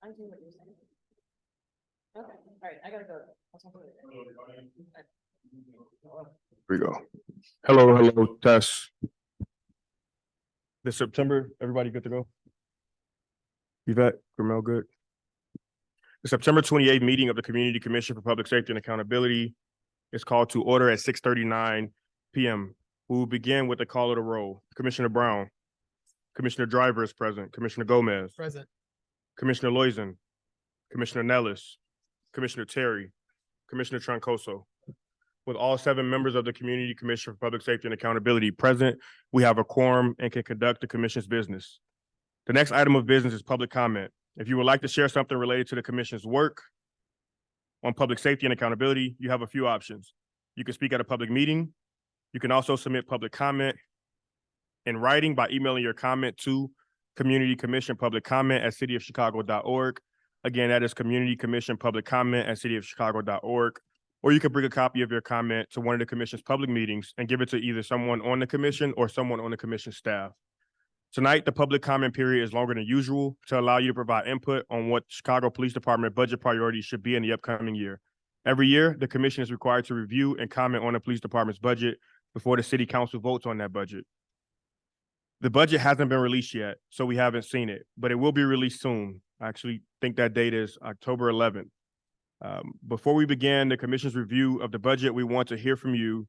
I'm doing what you're saying. Okay, all right, I gotta go. I'll talk later. Here we go. Hello, test. This September, everybody good to go? Yvette, Gramel, good? The September 28th meeting of the Community Commission for Public Safety and Accountability is called to order at 6:39 p.m. We will begin with the call of the roll. Commissioner Brown, Commissioner Driver is present, Commissioner Gomez, Present. Commissioner Loizen, Commissioner Nellis, Commissioner Terry, Commissioner Troncoso. With all 7 members of the Community Commission for Public Safety and Accountability present, we have a quorum and can conduct the commission's business. The next item of business is public comment. If you would like to share something related to the commission's work on public safety and accountability, you have a few options. You can speak at a public meeting. You can also submit public comment in writing by emailing your comment to Community Commission Public Comment at cityofchicago.org. Again, that is Community Commission Public Comment at cityofchicago.org. Or you can bring a copy of your comment to one of the commission's public meetings and give it to either someone on the commission or someone on the commission staff. Tonight, the public comment period is longer than usual to allow you to provide input on what Chicago Police Department budget priorities should be in the upcoming year. Every year, the commission is required to review and comment on the police department's budget before the city council votes on that budget. The budget hasn't been released yet, so we haven't seen it, but it will be released soon. I actually think that date is October 11th. Before we begin the commission's review of the budget, we want to hear from you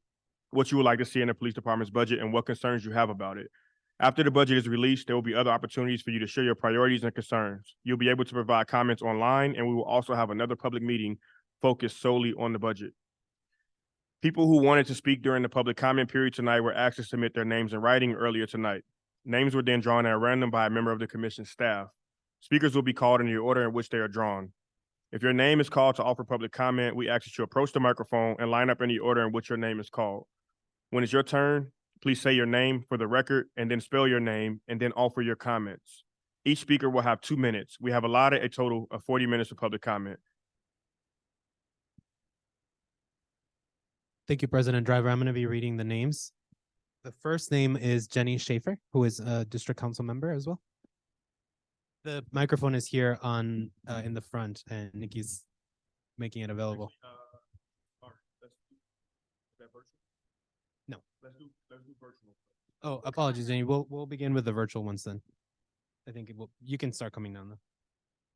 what you would like to see in the police department's budget and what concerns you have about it. After the budget is released, there will be other opportunities for you to share your priorities and concerns. You'll be able to provide comments online, and we will also have another public meeting focused solely on the budget. People who wanted to speak during the public comment period tonight were asked to submit their names in writing earlier tonight. Names were then drawn at random by a member of the commission staff. Speakers will be called in the order in which they are drawn. If your name is called to offer public comment, we ask that you approach the microphone and line up in the order in which your name is called. When it's your turn, please say your name for the record and then spell your name and then offer your comments. Each speaker will have 2 minutes. We have allotted a total of 40 minutes for public comment. Thank you, President Driver. I'm going to be reading the names. The first name is Jenny Shafer, who is a district council member as well. The microphone is here on in the front, and Nikki's making it available. No. Let's do virtual. Oh, apologies, Jenny. We'll begin with the virtual ones then. I think it will. You can start coming down though.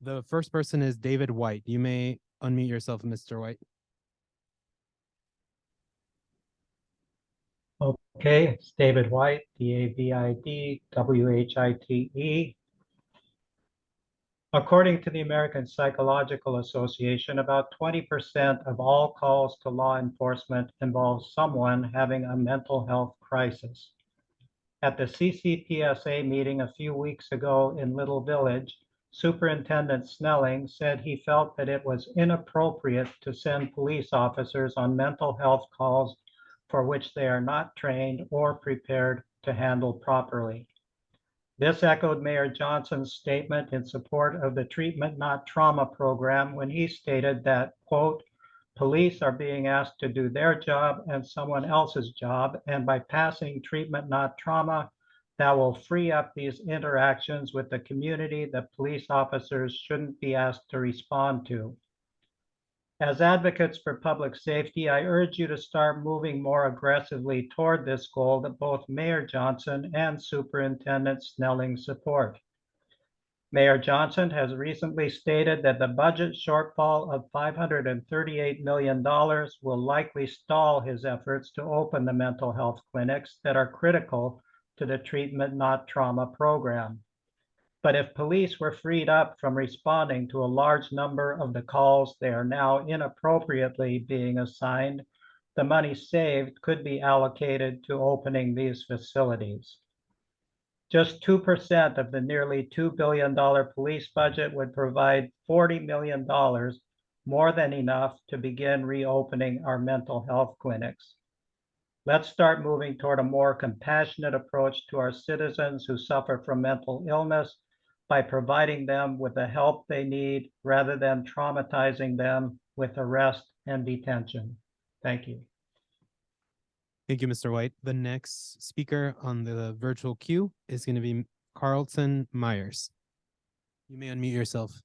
The first person is David White. You may unmute yourself, Mr. White. Okay, it's David White, D-A-V-I-D-W-H-I-T-E. According to the American Psychological Association, about 20% of all calls to law enforcement involve someone having a mental health crisis. At the CCPSA meeting a few weeks ago in Little Village, Superintendent Snelling said he felt that it was inappropriate to send police officers on mental health calls for which they are not trained or prepared to handle properly. This echoed Mayor Johnson's statement in support of the Treatment Not Trauma program when he stated that, quote, police are being asked to do their job and someone else's job, and by passing Treatment Not Trauma, that will free up these interactions with the community that police officers shouldn't be asked to respond to. As advocates for public safety, I urge you to start moving more aggressively toward this goal that both Mayor Johnson and Superintendent Snelling support. Mayor Johnson has recently stated that the budget shortfall of $538 million will likely stall his efforts to open the mental health clinics that are critical to the Treatment Not Trauma program. But if police were freed up from responding to a large number of the calls they are now inappropriately being assigned, the money saved could be allocated to opening these facilities. Just 2% of the nearly $2 billion police budget would provide $40 million, more than enough to begin reopening our mental health clinics. Let's start moving toward a more compassionate approach to our citizens who suffer from mental illness by providing them with the help they need rather than traumatizing them with arrest and detention. Thank you. Thank you, Mr. White. The next speaker on the virtual queue is going to be Carlton Myers. You may unmute yourself.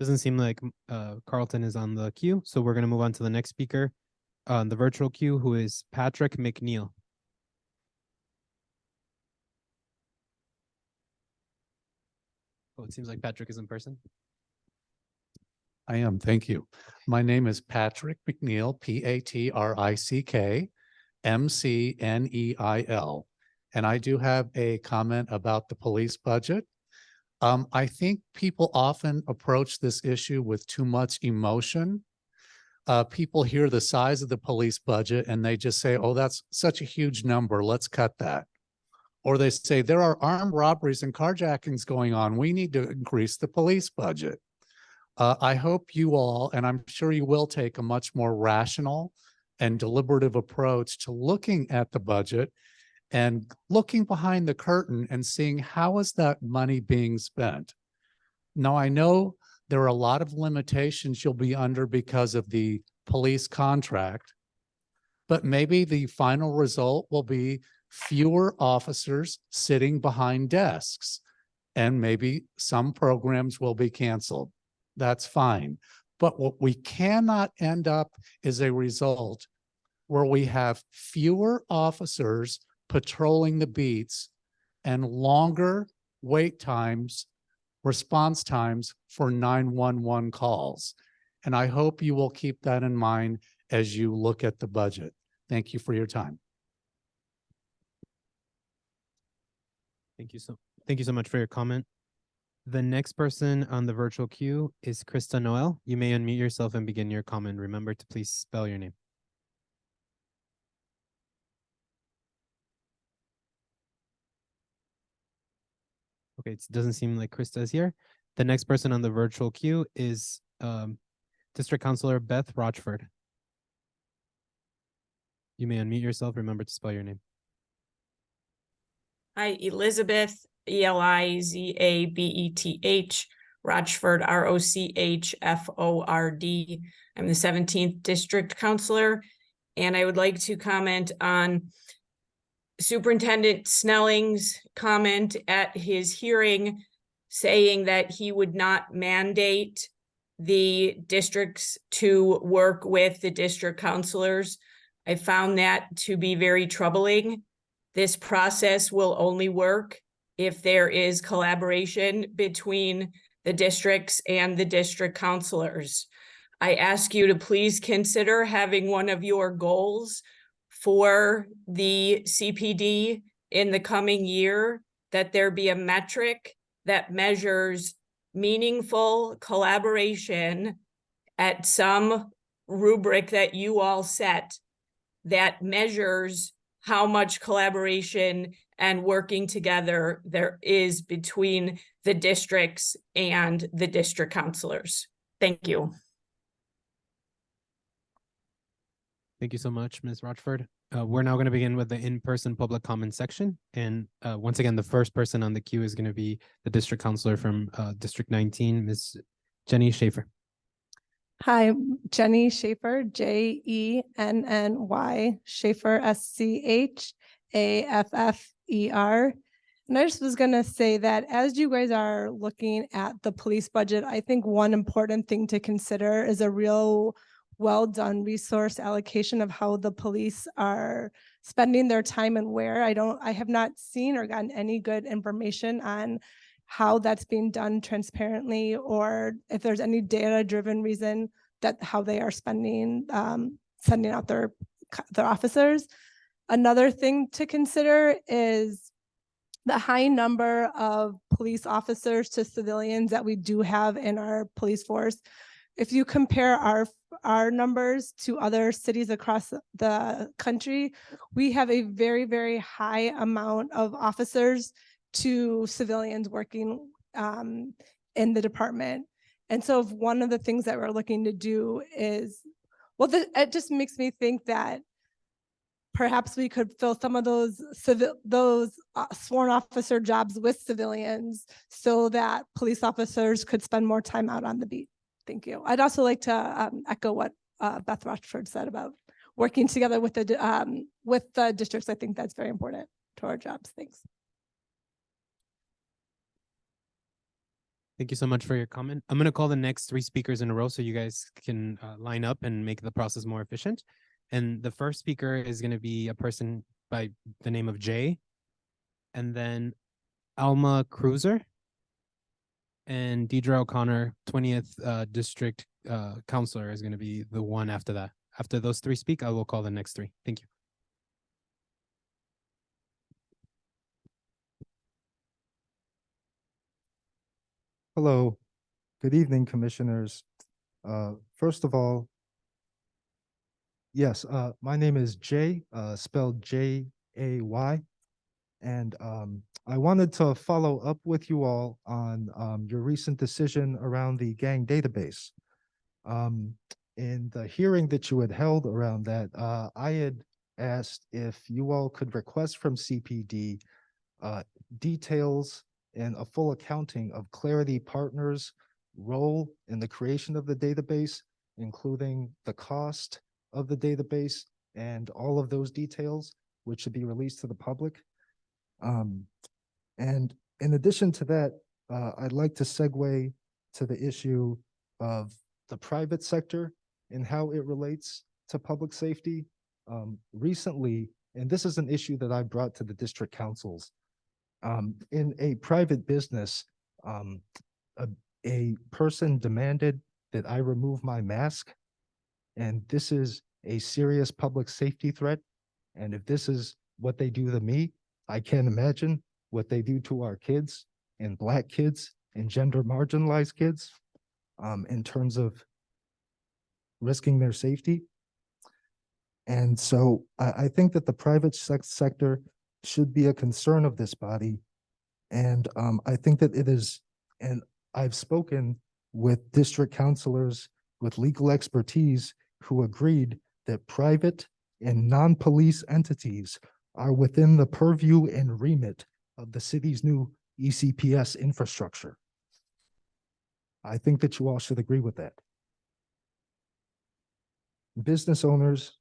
Doesn't seem like Carlton is on the queue, so we're gonna move on to the next speaker on the virtual queue, who is Patrick McNeil. Oh, it seems like Patrick is in person. I am, thank you. My name is Patrick McNeil, Patrick McNeil. And I do have a comment about the police budget. I think people often approach this issue with too much emotion. People hear the size of the police budget and they just say, oh, that's such a huge number, let's cut that. Or they say, there are armed robberies and carjackings going on, we need to increase the police budget. I hope you all, and I'm sure you will, take a much more rational and deliberative approach to looking at the budget and looking behind the curtain and seeing how is that money being spent. Now, I know there are a lot of limitations you'll be under because of the police contract, but maybe the final result will be fewer officers sitting behind desks, and maybe some programs will be canceled. That's fine. But what we cannot end up is a result where we have fewer officers patrolling the beats and longer wait times, response times for 911 calls. And I hope you will keep that in mind as you look at the budget. Thank you for your time. Thank you so much for your comment. The next person on the virtual queue is Krista Noel. You may unmute yourself and begin your comment. Remember to please spell your name. Okay, it doesn't seem like Krista is here. The next person on the virtual queue is District Councilor Beth Rochford. You may unmute yourself. Remember to spell your name. Hi, Elizabeth, Elizabeth, Rochford, Rochford. I'm the 17th District Counselor, and I would like to comment on Superintendent Snelling's comment at his hearing saying that he would not mandate the districts to work with the district counselors. I found that to be very troubling. This process will only work if there is collaboration between the districts and the district counselors. I ask you to please consider having one of your goals for the CPD in the coming year, that there be a metric that measures meaningful collaboration at some rubric that you all set that measures how much collaboration and working together there is between the districts and the district counselors. Thank you. Thank you so much, Ms. Rochford. We're now going to begin with the in-person public comment section. And once again, the first person on the queue is going to be the district counselor from District 19, Ms. Jenny Shafer. Hi, Jenny Shafer, Jenny, Shafer, Schaffer. And I just was going to say that as you guys are looking at the police budget, I think one important thing to consider is a real well-done resource allocation of how the police are spending their time and where. I have not seen or gotten any good information on how that's being done transparently, or if there's any data-driven reason that how they are spending, sending out their officers. Another thing to consider is the high number of police officers to civilians that we do have in our police force. If you compare our numbers to other cities across the country, we have a very, very high amount of officers to civilians working in the department. And so if one of the things that we're looking to do is, well, it just makes me think that perhaps we could fill some of those sworn officer jobs with civilians so that police officers could spend more time out on the beat. Thank you. I'd also like to echo what Beth Rochford said about working together with the districts. I think that's very important to our jobs. Thanks. Thank you so much for your comment. I'm going to call the next three speakers in a row so you guys can line up and make the process more efficient. And the first speaker is going to be a person by the name of Jay, and then Alma Cruiser, and Deirdre OConnor, 20th District Counselor, is going to be the one after that. After those three speak, I will call the next three. Thank you. Hello, good evening, commissioners. First of all, yes, my name is Jay, spelled Jay. And I wanted to follow up with you all on your recent decision around the gang database. In the hearing that you had held around that, I had asked if you all could request from CPD details and a full accounting of Clarity Partners' role in the creation of the database, including the cost of the database and all of those details, which should be released to the public. And in addition to that, I'd like to segue to the issue of the private sector and how it relates to public safety. Recently, and this is an issue that I brought to the district councils, in a private business, a person demanded that I remove my mask, and this is a serious public safety threat. And if this is what they do to me, I can't imagine what they do to our kids and Black kids and gender marginalized kids in terms of risking their safety. And so I think that the private sector should be a concern of this body. And I think that it is, and I've spoken with district counselors with legal expertise who agreed that private and non-police entities are within the purview and remit of the city's new ECPS infrastructure. I think that you all should agree with that. Business owners,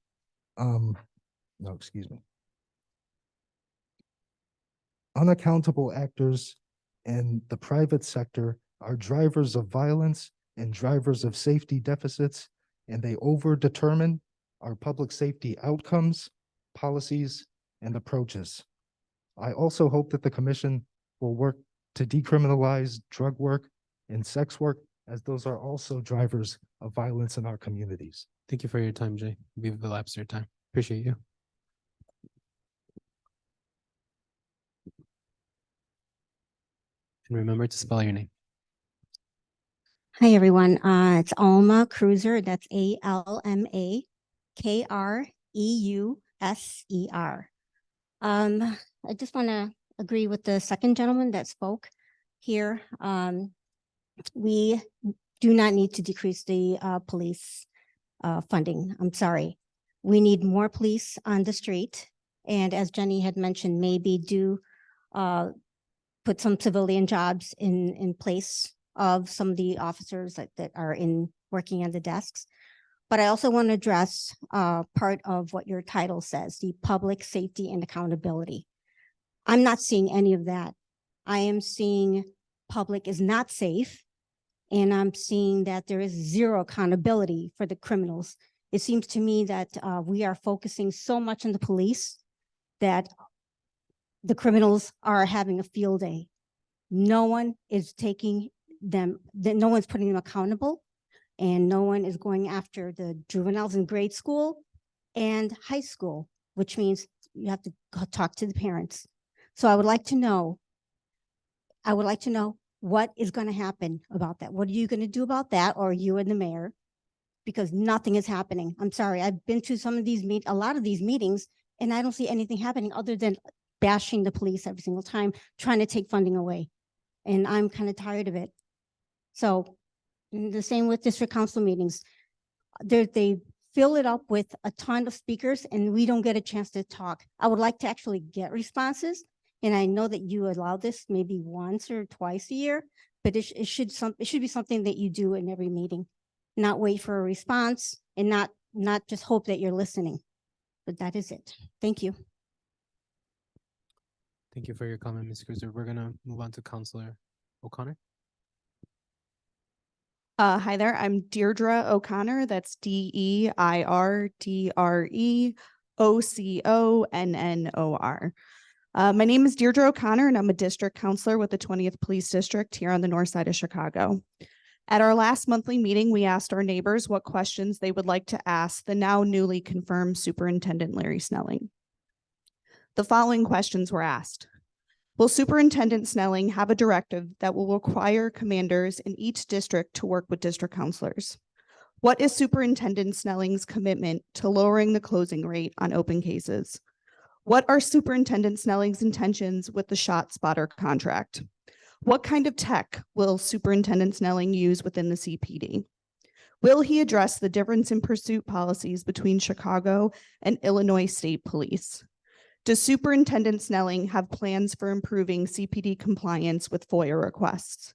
unaccountable actors in the private sector are drivers of violence and drivers of safety deficits, and they over-determine our public safety outcomes, policies, and approaches. I also hope that the commission will work to decriminalize drug work and sex work, as those are also drivers of violence in our communities. Thank you for your time, Jay. We've elapsed your time. Appreciate you. And remember to spell your name. Hi, everyone. It's Alma Cruiser. That's ALMA KREUSER. I just want to agree with the second gentleman that spoke here. We do not need to decrease the police funding. I'm sorry. We need more police on the street. And as Jenny had mentioned, maybe do put some civilian jobs in place of some of the officers that are working on the desks. But I also want to address part of what your title says, the public safety and accountability. I'm not seeing any of that. I am seeing public is not safe, and I'm seeing that there is zero accountability for the criminals. It seems to me that we are focusing so much on the police that the criminals are having a field day. No one is taking them, no one's putting them accountable, and no one is going after the juveniles in grade school and high school, which means you have to go talk to the parents. So I would like to know what is going to happen about that. What are you going to do about that, or you and the mayor? Because nothing is happening. I'm sorry, I've been to some of these a lot of these meetings, and I don't see anything happening other than bashing the police every single time, trying to take funding away. And I'm kind of tired of it. So the same with district council meetings. They fill it up with a ton of speakers and we don't get a chance to talk. I would like to actually get responses. And I know that you allow this maybe once or twice a year, but it should be something that you do in every meeting, not wait for a response and not just hope that you're listening. But that is it. Thank you. Thank you for your comment, Ms. Cruiser. We're going to move on to Councilor O'Connor. Hi there, I'm Deirdre OConnor. That's DeirdreOconnor. My name is Deirdre OConnor, and I'm a district counselor with the 20th Police District here on the north side of Chicago. At our last monthly meeting, we asked our neighbors what questions they would like to ask the now newly confirmed Superintendent Larry Snelling. The following questions were asked. Will Superintendent Snelling have a directive that will require commanders in each district to work with district counselors? What is Superintendent Snelling's commitment to lowering the closing rate on open cases? What are Superintendent Snelling's intentions with the shot spotter contract? What kind of tech will Superintendent Snelling use within the CPD? Will he address the difference in pursuit policies between Chicago and Illinois State Police? Does Superintendent Snelling have plans for improving CPD compliance with FOIA requests?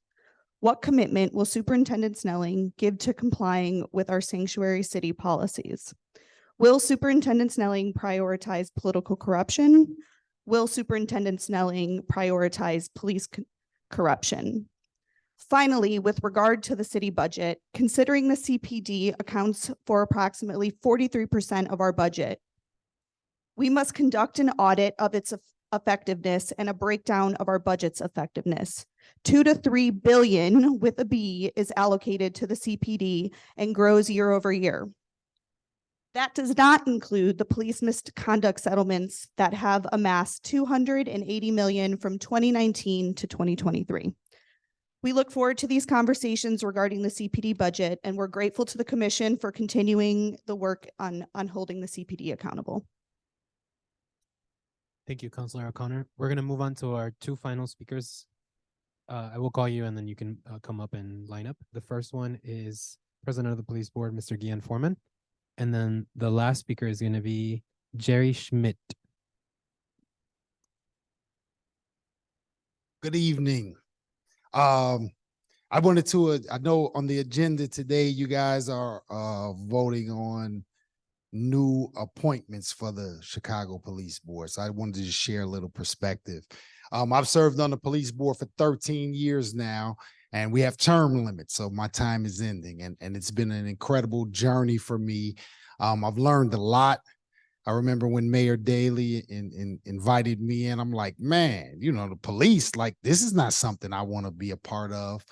What commitment will Superintendent Snelling give to complying with our sanctuary city policies? Will Superintendent Snelling prioritize political corruption? Will Superintendent Snelling prioritize police corruption? Finally, with regard to the city budget, considering the CPD accounts for approximately 43% of our budget, we must conduct an audit of its effectiveness and a breakdown of our budget's effectiveness. 2 to 3 billion with a B is allocated to the CPD and grows year over year. That does not include the police misconduct settlements that have amassed $280 million from 2019 to 2023. We look forward to these conversations regarding the CPD budget, and we're grateful to the commission for continuing the work on holding the CPD accountable. Thank you, Councilor O'Connor. We're going to move on to our two final speakers. I will call you and then you can come up and line up. The first one is President of the Police Board, Mr. Guillen Foreman. And then the last speaker is going to be Jerry Schmidt. Good evening. I wanted to, I know on the agenda today, you guys are voting on new appointments for the Chicago Police Board. So I wanted to just share a little perspective. I've served on the police board for 13 years now, and we have term limits. So my time is ending, and it's been an incredible journey for me. I've learned a lot. I remember when Mayor Daley invited me in, I'm like, man, you know, the police, like, this is not something I want to be a part of.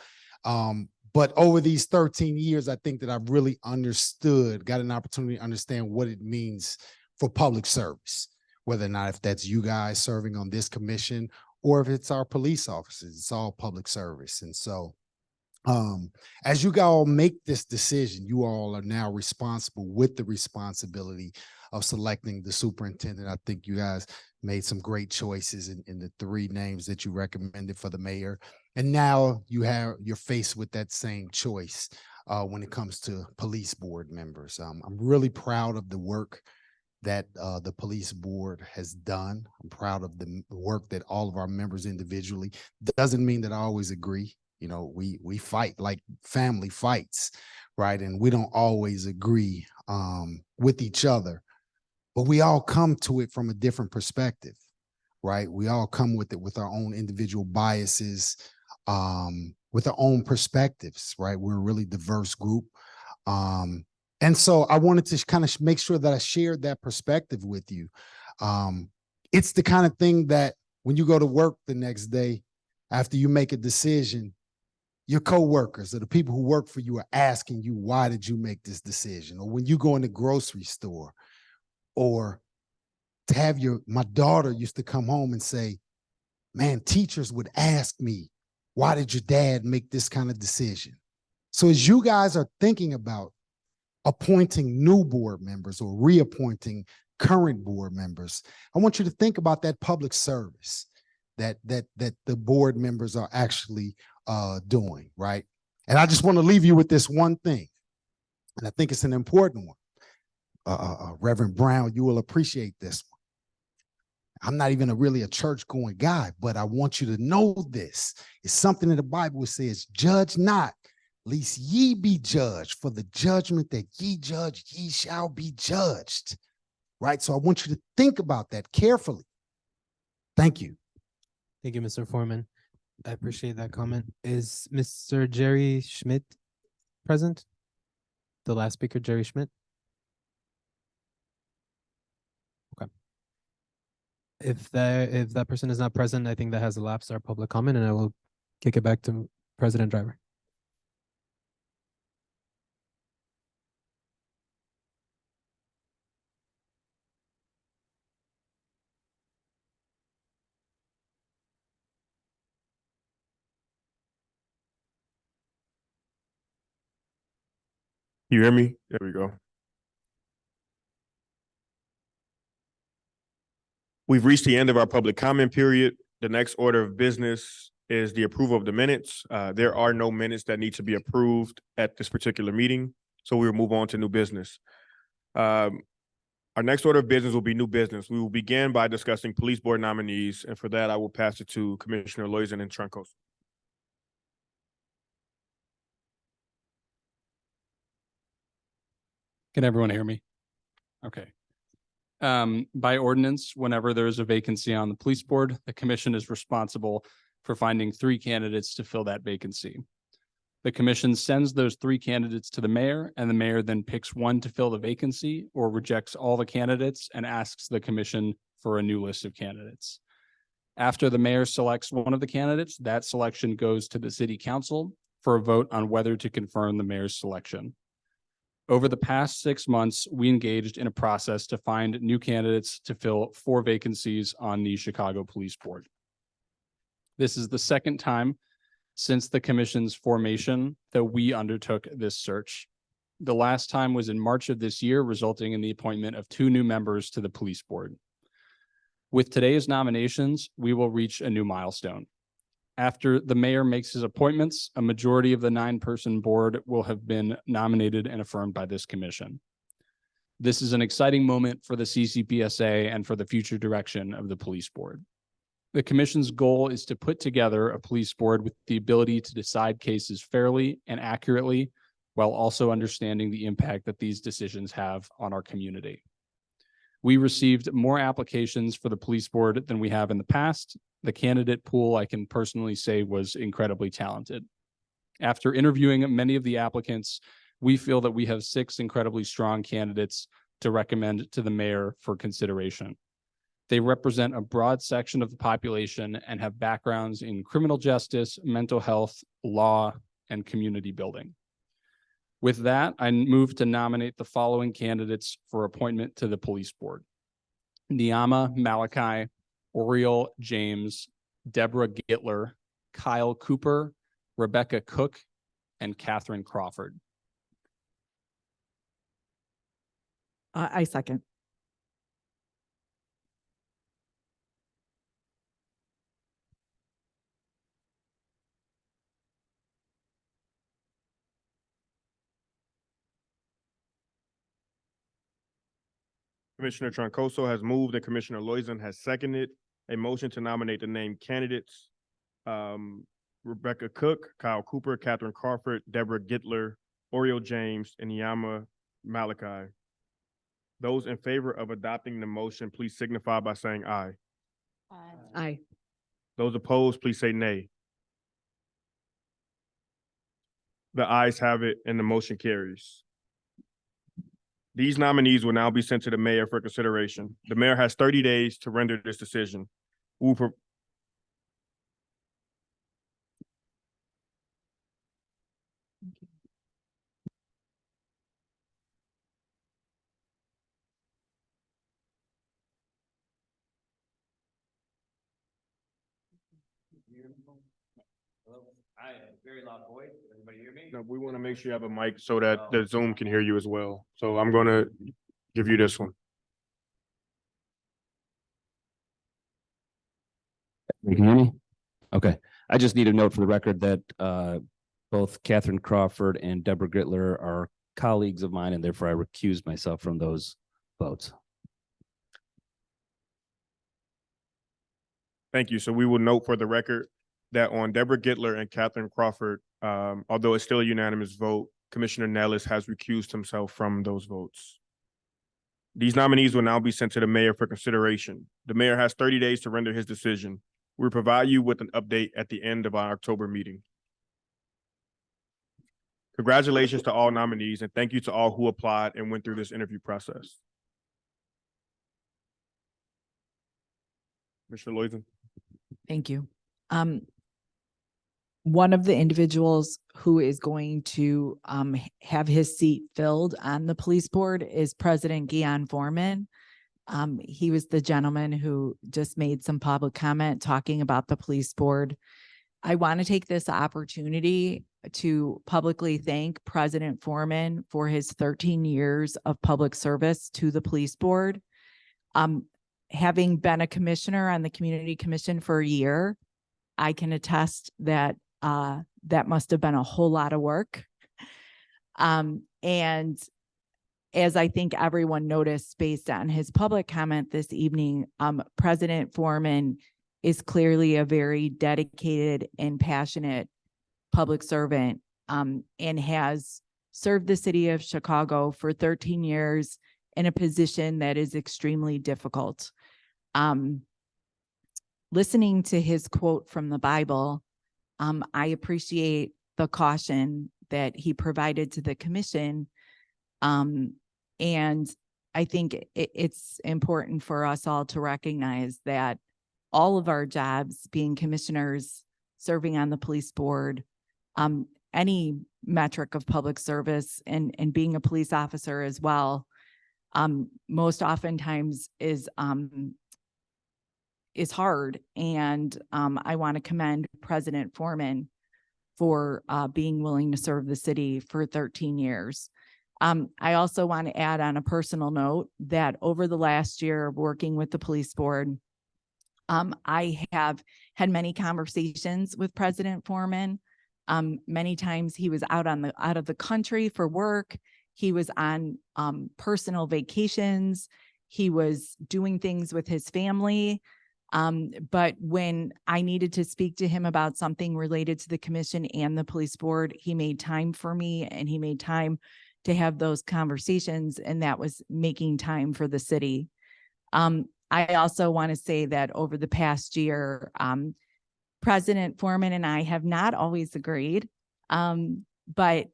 But over these 13 years, I think that I've really got an opportunity to understand what it means for public service, whether or not if that's you guys serving on this commission or if it's our police officers, it's all public service. And so as you all make this decision, you all are now responsible with the responsibility of selecting the superintendent. I think you guys made some great choices in the 3 names that you recommended for the mayor. And now you're faced with that same choice when it comes to police board members. I'm really proud of the work that the police board has done. I'm proud of the work that all of our members individually. Doesn't mean that I always agree. You know, we fight like family fights, right? And we don't always agree with each other, but we all come to it from a different perspective, right? We all come with it with our own individual biases, with our own perspectives, right? We're a really diverse group. And so I wanted to kind of make sure that I shared that perspective with you. It's the kind of thing that when you go to work the next day, after you make a decision, your coworkers or the people who work for you are asking you, why did you make this decision? Or when you go in the grocery store, or to have my daughter used to come home and say, man, teachers would ask me, why did your dad make this kind of decision? So as you guys are thinking about appointing new board members or reappointing current board members, I want you to think about that public service that the board members are actually doing, right? And I just want to leave you with this one thing, and I think it's an important one. Reverend Brown, you will appreciate this one. I'm not even really a church-going guy, but I want you to know this. It's something in the Bible that says, judge not, lest ye be judged. For the judgment that ye judge, ye shall be judged. Right? So I want you to think about that carefully. Thank you. Thank you, Mr. Foreman. I appreciate that comment. Is Mr. Jerry Schmidt present? The last speaker, Jerry Schmidt? Okay. If that person is not present, I think that has elapsed our public comment, and I will kick it back to President Driver. You hear me? There we go. We've reached the end of our public comment period. The next order of business is the approval of the minutes. There are no minutes that need to be approved at this particular meeting, so we will move on to new business. Our next order of business will be new business. We will begin by discussing police board nominees, and for that, I will pass it to Commissioner Loizan and Troncoso. Can everyone hear me? Okay. By ordinance, whenever there is a vacancy on the police board, the commission is responsible for finding 3 candidates to fill that vacancy. The commission sends those 3 candidates to the mayor, and the mayor then picks one to fill the vacancy or rejects all the candidates and asks the commission for a new list of candidates. After the mayor selects one of the candidates, that selection goes to the city council for a vote on whether to confirm the mayor's selection. Over the past 6 months, we engaged in a process to find new candidates to fill 4 vacancies on the Chicago Police Board. This is the second time since the commission's formation that we undertook this search. The last time was in March of this year, resulting in the appointment of 2 new members to the police board. With today's nominations, we will reach a new milestone. After the mayor makes his appointments, a majority of the 9-person board will have been nominated and affirmed by this commission. This is an exciting moment for the CCPSA and for the future direction of the police board. The commission's goal is to put together a police board with the ability to decide cases fairly and accurately, while also understanding the impact that these decisions have on our community. We received more applications for the police board than we have in the past. The candidate pool, I can personally say, was incredibly talented. After interviewing many of the applicants, we feel that we have 6 incredibly strong candidates to recommend to the mayor for consideration. They represent a broad section of the population and have backgrounds in criminal justice, mental health, law, and community building. With that, I move to nominate the following candidates for appointment to the police board: Niama Malachi, Oriel James, Deborah Gittler, Kyle Cooper, Rebecca Cook, and Catherine Crawford. I second. Commissioner Troncoso has moved and Commissioner Loizan has seconded a motion to nominate the named candidates: Rebecca Cook, Kyle Cooper, Catherine Crawford, Deborah Gittler, Oriel James, and Niama Malachi. Those in favor of adopting the motion, please signify by saying aye. Aye. Those opposed, please say nay. The ayes have it and the motion carries. These nominees will now be sent to the mayor for consideration. The mayor has 30 days to render this decision. I have a very loud voice. Everybody hear me? No, we want to make sure you have a mic so that the Zoom can hear you as well. So I'm going to give you this one. You can hear me? Okay. I just need to note for the record that both Catherine Crawford and Deborah Gittler are colleagues of mine, and therefore I recuse myself from those votes. Thank you. So we will note for the record that on Deborah Gittler and Catherine Crawford, although it's still a unanimous vote, Commissioner Nellis has recused himself from those votes. These nominees will now be sent to the mayor for consideration. The mayor has 30 days to render his decision. We'll provide you with an update at the end of our October meeting. Congratulations to all nominees, and thank you to all who applied and went through this interview process. Commissioner Loizen. Thank you. One of the individuals who is going to have his seat filled on the police board is President Guion Foreman. He was the gentleman who just made some public comment talking about the police board. I want to take this opportunity to publicly thank President Foreman for his 13 years of public service to the police board. Having been a commissioner on the Community Commission for a year, I can attest that that must have been a whole lot of work. And as I think everyone noticed based on his public comment this evening, President Foreman is clearly a very dedicated and passionate public servant, and has served the city of Chicago for 13 years in a position that is extremely difficult. Listening to his quote from the Bible, I appreciate the caution that he provided to the commission. And I think it's important for us all to recognize that all of our jobs, being commissioners, serving on the police board, any metric of public service, and being a police officer as well, most oftentimes is hard. And I want to commend President Foreman for being willing to serve the city for 13 years. I also want to add on a personal note that over the last year of working with the police board, I have had many conversations with President Foreman. Many times he was out of the country for work. He was on personal vacations. He was doing things with his family. But when I needed to speak to him about something related to the commission and the police board, he made time for me, and he made time to have those conversations, and that was making time for the city. I also want to say that over the past year, President Foreman and I have not always agreed, but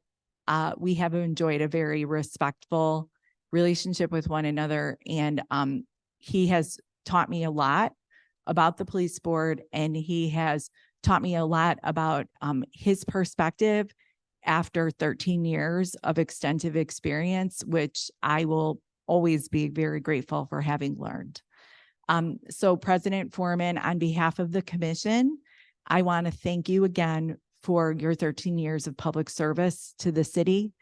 we have enjoyed a very respectful relationship with one another. And he has taught me a lot about the police board, and he has taught me a lot about his perspective after 13 years of extensive experience, which I will always be very grateful for having learned. So President Foreman, on behalf of the commission, I want to thank you again for your 13 years of public service to the city.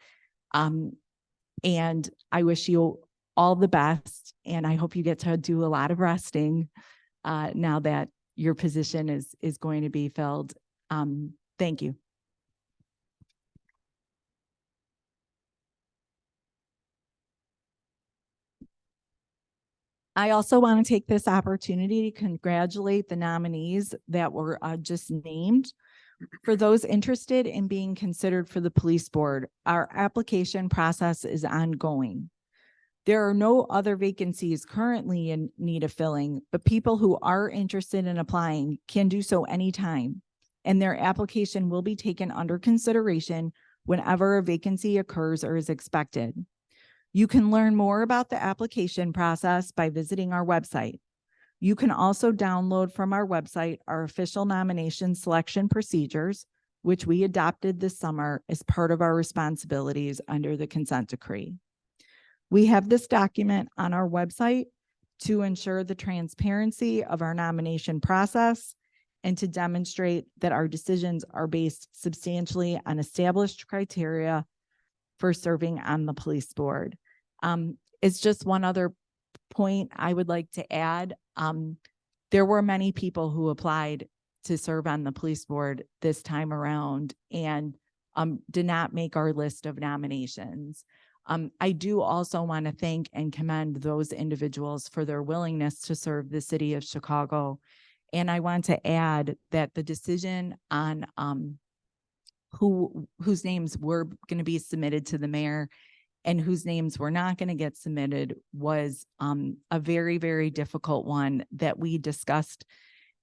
And I wish you all the best, and I hope you get to do a lot of resting now that your position is going to be filled. Thank you. I also want to take this opportunity to congratulate the nominees that were just named. For those interested in being considered for the police board, our application process is ongoing. There are no other vacancies currently in need of filling, but people who are interested in applying can do so anytime, and their application will be taken under consideration whenever a vacancy occurs or is expected. You can learn more about the application process by visiting our website. You can also download from our website our official nomination selection procedures, which we adopted this summer as part of our responsibilities under the consent decree. We have this document on our website to ensure the transparency of our nomination process and to demonstrate that our decisions are based substantially on established criteria for serving on the police board. It's just one other point I would like to add. There were many people who applied to serve on the police board this time around and did not make our list of nominations. I do also want to thank and commend those individuals for their willingness to serve the city of Chicago. And I want to add that the decision on whose names were going to be submitted to the mayor and whose names were not going to get submitted was a very, very difficult one that we discussed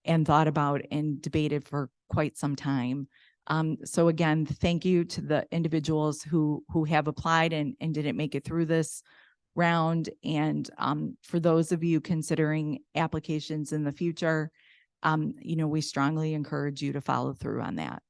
and thought about and debated for quite some time. So again, thank you to the individuals who have applied and didn't make it through this round. And for those of you considering applications in the future, we strongly encourage you to follow through on that.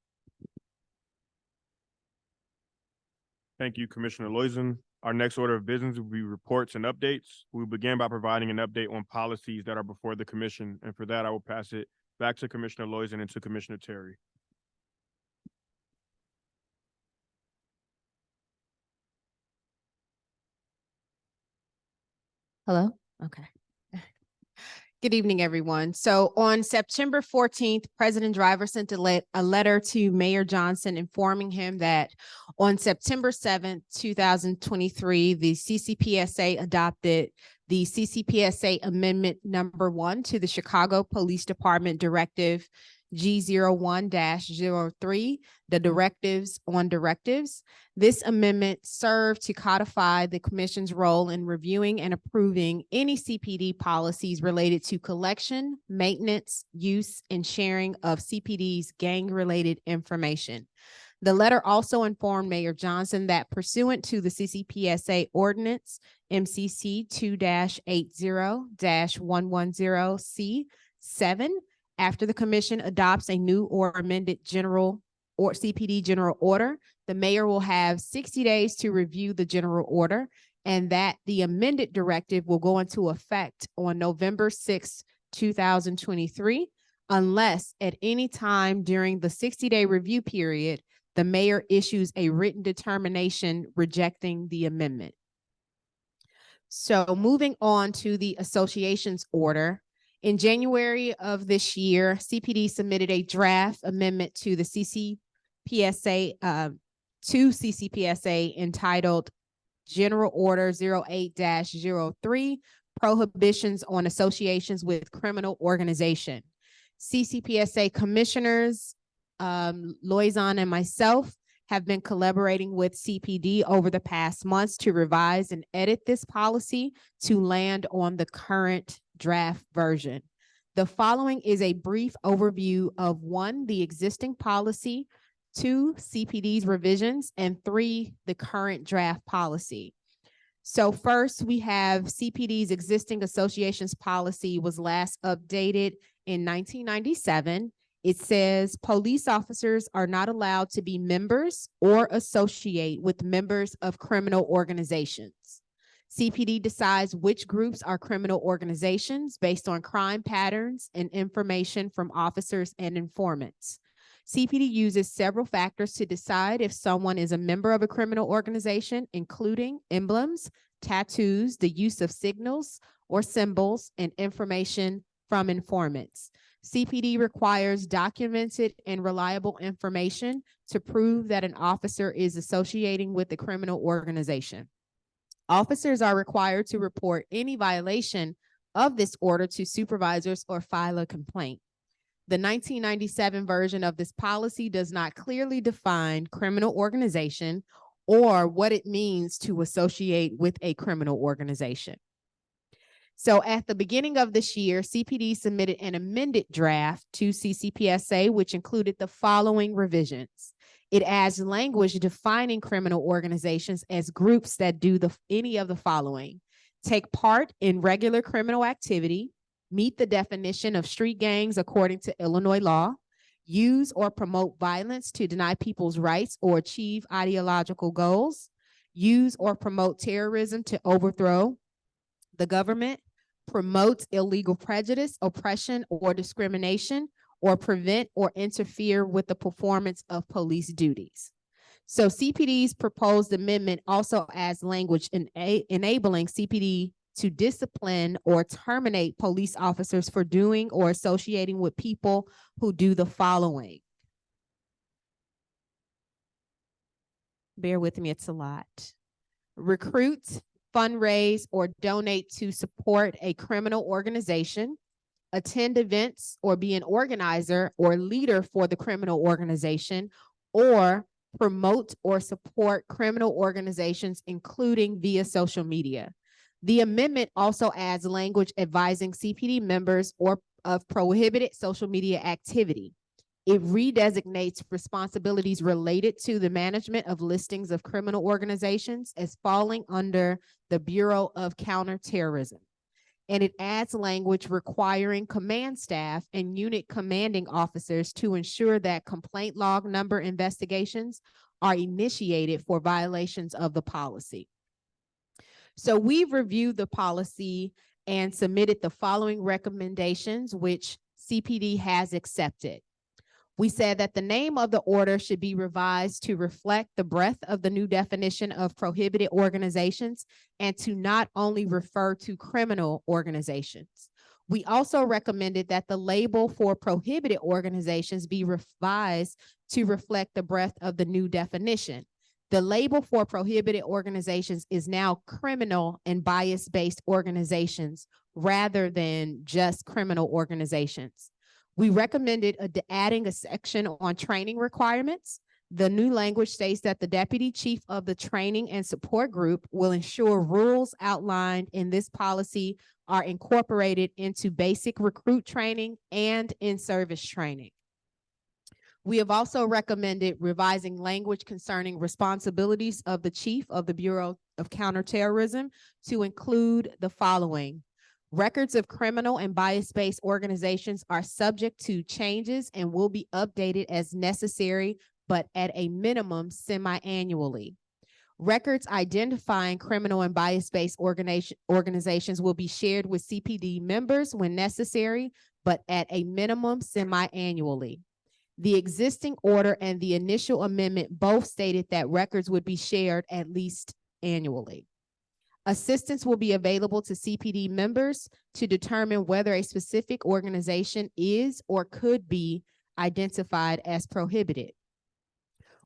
Thank you, Commissioner Loizen. Our next order of business will be reports and updates. We'll begin by providing an update on policies that are before the commission. And for that, I will pass it back to Commissioner Loizen and to Commissioner Terry. Hello? Okay. Good evening, everyone. So on September 14th, President Driver sent a letter to Mayor Johnson informing him that on September 7th, 2023, the CCPSA adopted the CCPSA Amendment Number 1 to the Chicago Police Department Directive G01-03, the directives on directives. This amendment served to codify the commission's role in reviewing and approving any CPD policies related to collection, maintenance, use, and sharing of CPD's gang-related information. The letter also informed Mayor Johnson that pursuant to the CCPSA Ordinance MCC 2-80-110C7, after the commission adopts a new or amended general or CPD general order, the mayor will have 60 days to review the general order, and that the amended directive will go into effect on November 6, 2023, unless at any time during the 60-day review period, the mayor issues a written determination rejecting the amendment. So moving on to the association's order. In January of this year, CPD submitted a draft amendment to the CCPSA entitled General Order 08-03, Prohibitions on Associations with Criminal Organization. CCPSA commissioners, Loizen and myself, have been collaborating with CPD over the past months to revise and edit this policy to land on the current draft version. The following is a brief overview of 1, the existing policy, 2, CPD's revisions, and 3, the current draft policy. So first, we have CPD's existing associations policy was last updated in 1997. It says police officers are not allowed to be members or associate with members of criminal organizations. CPD decides which groups are criminal organizations based on crime patterns and information from officers and informants. CPD uses several factors to decide if someone is a member of a criminal organization, including emblems, tattoos, the use of signals or symbols, and information from informants. CPD requires documented and reliable information to prove that an officer is associating with a criminal organization. Officers are required to report any violation of this order to supervisors or file a complaint. The 1997 version of this policy does not clearly define criminal organization or what it means to associate with a criminal organization. So at the beginning of this year, CPD submitted an amended draft to CCPSA, which included the following revisions. It adds language defining criminal organizations as groups that do any of the following: take part in regular criminal activity, meet the definition of street gangs according to Illinois law, use or promote violence to deny people's rights or achieve ideological goals, use or promote terrorism to overthrow the government, promote illegal prejudice, oppression, or discrimination, or prevent or interfere with the performance of police duties. So CPD's proposed amendment also adds language enabling CPD to discipline or terminate police officers for doing or associating with people who do the following. Bear with me, it's a lot. Recruit, fundraise, or donate to support a criminal organization, attend events or be an organizer or leader for the criminal organization, or promote or support criminal organizations, including via social media. The amendment also adds language advising CPD members of prohibited social media activity. It redesignates responsibilities related to the management of listings of criminal organizations as falling under the Bureau of Counterterrorism. And it adds language requiring command staff and unit commanding officers to ensure that complaint log number investigations are initiated for violations of the policy. So we've reviewed the policy and submitted the following recommendations, which CPD has accepted. We said that the name of the order should be revised to reflect the breadth of the new definition of prohibited organizations and to not only refer to criminal organizations. We also recommended that the label for prohibited organizations be revised to reflect the breadth of the new definition. The label for prohibited organizations is now criminal and bias-based organizations rather than just criminal organizations. We recommended adding a section on training requirements. The new language states that the deputy chief of the training and support group will ensure rules outlined in this policy are incorporated into basic recruit training and in-service training. We have also recommended revising language concerning responsibilities of the chief of the Bureau of Counterterrorism to include the following. Records of criminal and bias-based organizations are subject to changes and will be updated as necessary, but at a minimum semi-annually. Records identifying criminal and bias-based organizations will be shared with CPD members when necessary, but at a minimum semi-annually. The existing order and the initial amendment both stated that records would be shared at least annually. Assistance will be available to CPD members to determine whether a specific organization is or could be identified as prohibited.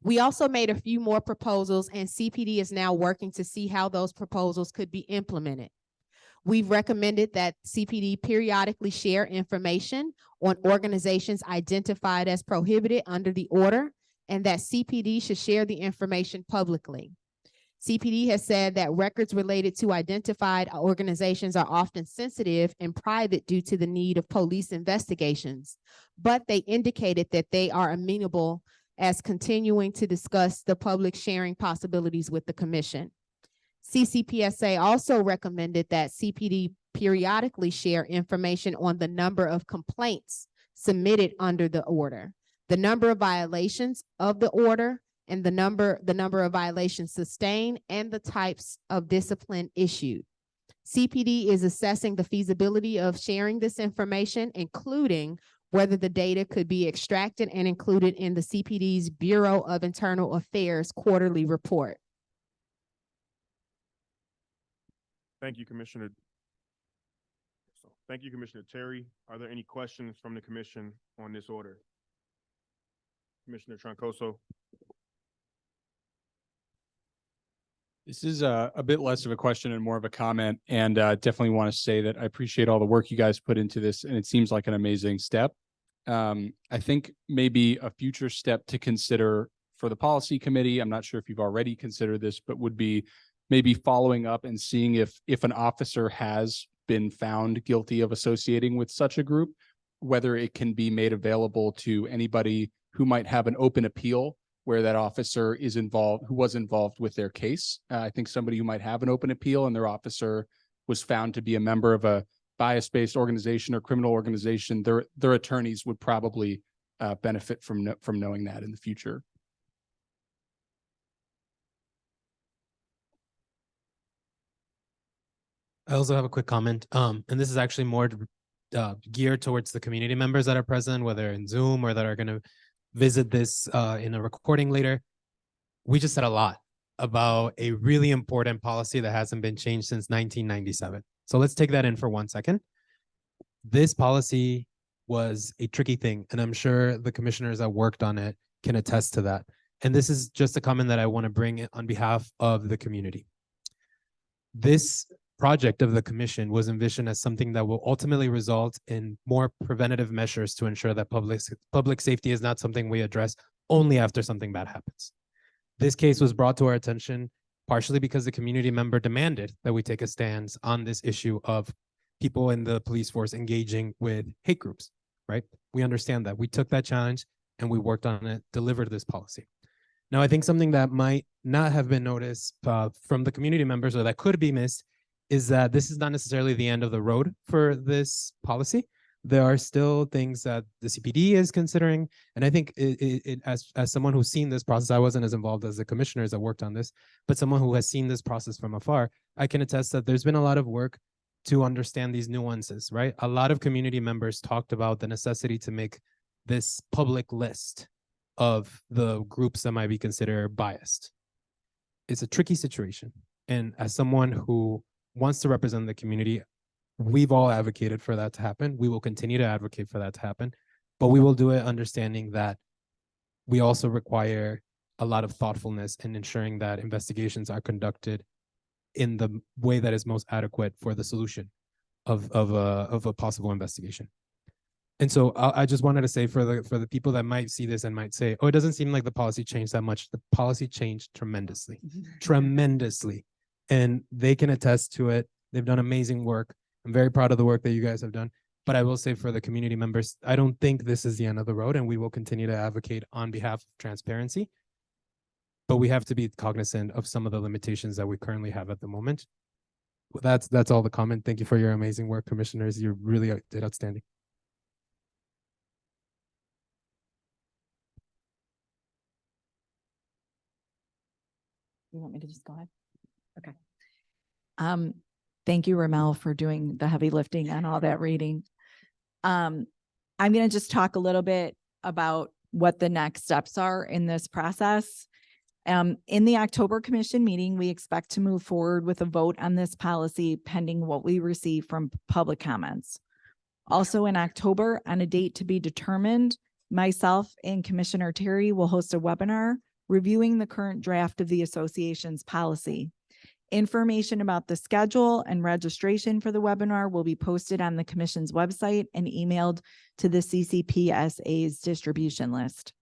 We also made a few more proposals, and CPD is now working to see how those proposals could be implemented. We've recommended that CPD periodically share information on organizations identified as prohibited under the order, and that CPD should share the information publicly. CPD has said that records related to identified organizations are often sensitive and private due to the need of police investigations, but they indicated that they are amenable as continuing to discuss the public sharing possibilities with the commission. CCPSA also recommended that CPD periodically share information on the number of complaints submitted under the order, the number of violations of the order, and the number of violations sustained, and the types of discipline issued. CPD is assessing the feasibility of sharing this information, including whether the data could be extracted and included in the CPD's Bureau of Internal Affairs quarterly report. Thank you, Commissioner. Thank you, Commissioner Terry. Are there any questions from the commission on this order? Commissioner Troncoso. This is a bit less of a question and more of a comment, and definitely want to say that I appreciate all the work you guys put into this, and it seems like an amazing step. I think maybe a future step to consider for the policy committee, I'm not sure if you've already considered this, but would be maybe following up and seeing if an officer has been found guilty of associating with such a group, whether it can be made available to anybody who might have an open appeal where that officer is involved, who was involved with their case. I think somebody who might have an open appeal and their officer was found to be a member of a bias-based organization or criminal organization, their attorneys would probably benefit from knowing that in the future. I also have a quick comment, and this is actually more geared towards the community members that are present, whether in Zoom or that are going to visit this in a recording later. We just said a lot about a really important policy that hasn't been changed since 1997. So let's take that in for 1 second. This policy was a tricky thing, and I'm sure the commissioners that worked on it can attest to that. And this is just a comment that I want to bring on behalf of the community. This project of the commission was envisioned as something that will ultimately result in more preventative measures to ensure that public safety is not something we address only after something bad happens. This case was brought to our attention partially because the community member demanded that we take a stance on this issue of people in the police force engaging with hate groups, right? We understand that. We took that challenge and we worked on it, delivered this policy. Now, I think something that might not have been noticed from the community members, or that could be missed, is that this is not necessarily the end of the road for this policy. There are still things that the CPD is considering. And I think as someone who's seen this process, I wasn't as involved as the commissioners that worked on this, but someone who has seen this process from afar, I can attest that there's been a lot of work to understand these nuances, right? A lot of community members talked about the necessity to make this public list of the groups that might be considered biased. It's a tricky situation. And as someone who wants to represent the community, we've all advocated for that to happen. We will continue to advocate for that to happen, but we will do it understanding that we also require a lot of thoughtfulness in ensuring that investigations are conducted in the way that is most adequate for the solution of a possible investigation. And so I just wanted to say for the people that might see this and might say, oh, it doesn't seem like the policy changed that much. The policy changed tremendously, tremendously. And they can attest to it. They've done amazing work. I'm very proud of the work that you guys have done. But I will say for the community members, I don't think this is the end of the road, and we will continue to advocate on behalf of transparency. But we have to be cognizant of some of the limitations that we currently have at the moment. That's all the comment. Thank you for your amazing work, commissioners. You really did outstanding. You want me to just go ahead? Okay. Thank you, Ramel, for doing the heavy lifting on all that reading. I'm going to just talk a little bit about what the next steps are in this process. In the October commission meeting, we expect to move forward with a vote on this policy pending what we receive from public comments. Also in October, on a date to be determined, myself and Commissioner Terry will host a webinar reviewing the current draft of the association's policy. Information about the schedule and registration for the webinar will be posted on the commission's website and emailed to the CCPSA's distribution list.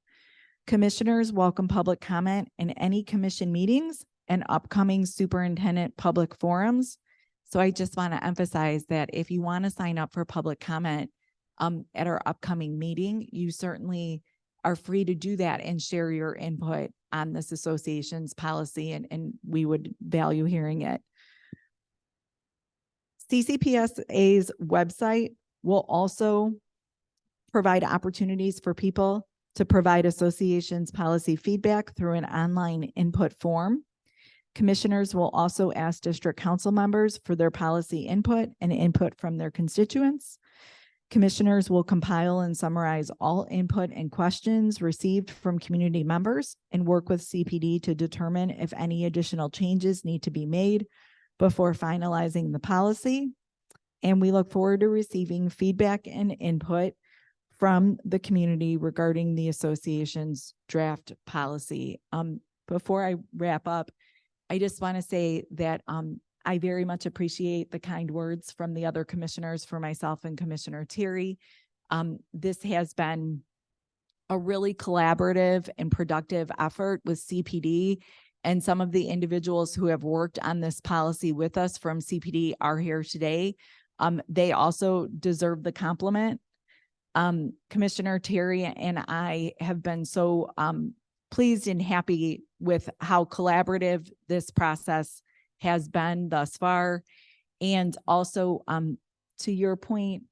Commissioners welcome public comment in any commission meetings and upcoming superintendent public forums. So I just want to emphasize that if you want to sign up for public comment at our upcoming meeting, you certainly are free to do that and share your input on this association's policy, and we would value hearing it. CCPSA's website will also provide opportunities for people to provide association's policy feedback through an online input form. Commissioners will also ask district council members for their policy input and input from their constituents. Commissioners will compile and summarize all input and questions received from community members and work with CPD to determine if any additional changes need to be made before finalizing the policy. And we look forward to receiving feedback and input from the community regarding the association's draft policy. Before I wrap up, I just want to say that I very much appreciate the kind words from the other commissioners for myself and Commissioner Terry. This has been a really collaborative and productive effort with CPD, and some of the individuals who have worked on this policy with us from CPD are here today. They also deserve the compliment. Commissioner Terry and I have been so pleased and happy with how collaborative this process has been thus far. And also, to your point,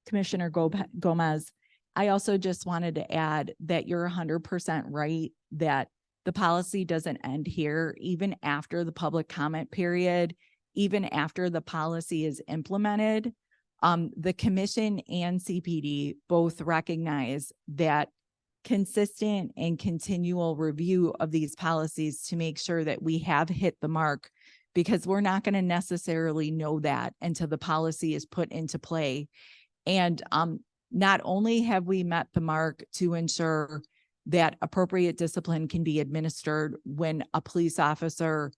Commissioner Gomez, I also just wanted to add that you're 100% right that the policy doesn't end here. Even after the public comment period, even after the policy is implemented, the commission and CPD both recognize that consistent and continual review of these policies to make sure that we have hit the mark, because we're not going to necessarily know that until the policy is put into play. And not only have we met the mark to ensure that appropriate discipline can be administered when a police officer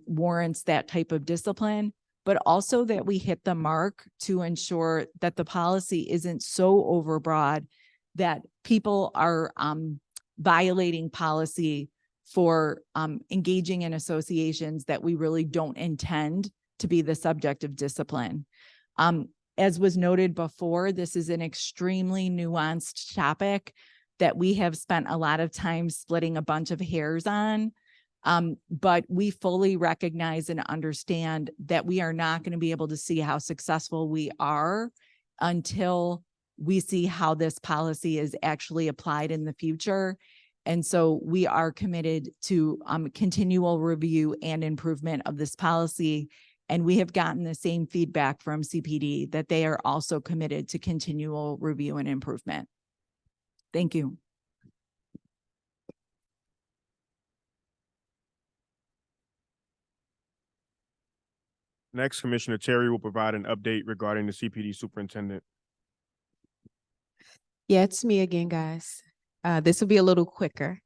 warrants that type of discipline, but also that we hit the mark to ensure that the policy isn't so overbroad that people are violating policy for engaging in associations that we really don't intend to be the subject of discipline. as was noted before, this is an extremely nuanced topic that we have spent a lot of time splitting a bunch of hairs on. But we fully recognize and understand that we are not going to be able to see how successful we are until we see how this policy is actually applied in the future. And so we are committed to continual review and improvement of this policy. And we have gotten the same feedback from CPD that they are also committed to continual review and improvement. Thank you. Next, Commissioner Terry will provide an update regarding the CPD Superintendent. Yeah, it's me again, guys. This will be a little quicker.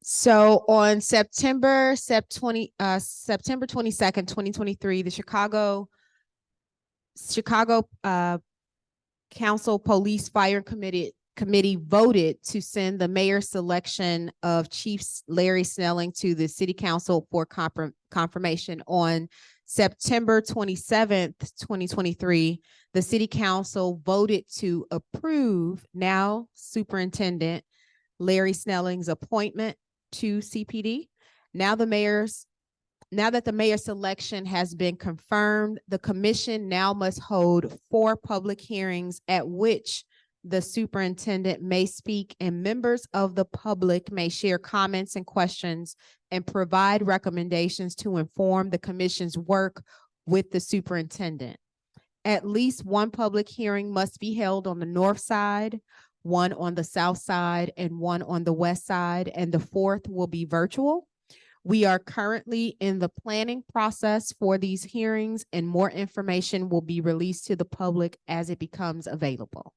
So on September 22nd, 2023, the Chicago Council Police Fire Committee voted to send the mayor's selection of Chief Larry Snelling to the City Council for confirmation. On September 27th, 2023, the City Council voted to approve now Superintendent Larry Snelling's appointment to CPD. Now that the mayor's selection has been confirmed, the commission now must hold 4 public hearings at which the superintendent may speak and members of the public may share comments and questions and provide recommendations to inform the commission's work with the superintendent. At least 1 public hearing must be held on the north side, 1 on the south side, and 1 on the west side, and the 4th will be virtual. We are currently in the planning process for these hearings, and more information will be released to the public as it becomes available.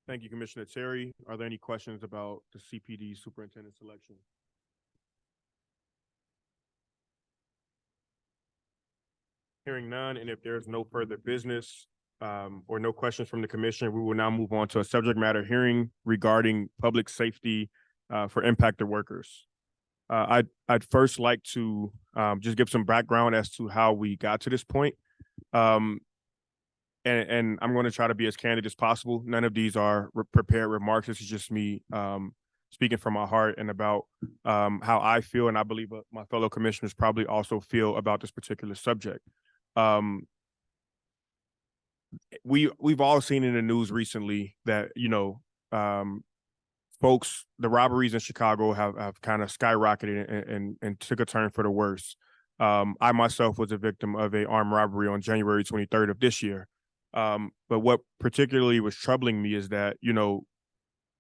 Thank you, Commissioner Terry. Are there any questions about the CPD Superintendent selection? Hearing none, and if there's no further business or no questions from the commission, we will now move on to a subject matter hearing regarding public safety for impacted workers. I'd first like to just give some background as to how we got to this point. And I'm going to try to be as candid as possible. None of these are prepared remarks. This is just me speaking from my heart and about how I feel, and I believe my fellow commissioners probably also feel about this particular subject. We've all seen in the news recently that, folks, the robberies in Chicago have kind of skyrocketed and took a turn for the worse. I myself was a victim of an armed robbery on January 23rd of this year. But what particularly was troubling me is that,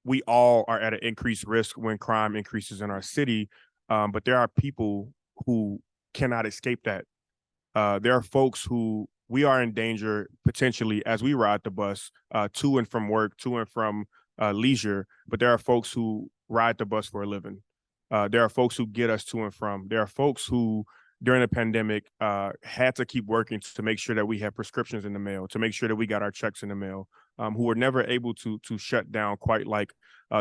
we all are at an increased risk when crime increases in our city. But there are people who cannot escape that. There are folks who we are in danger potentially as we ride the bus to and from work, to and from leisure. But there are folks who ride the bus for a living. There are folks who get us to and from. There are folks who, during the pandemic, had to keep working to make sure that we had prescriptions in the mail, to make sure that we got our checks in the mail, who were never able to shut down quite like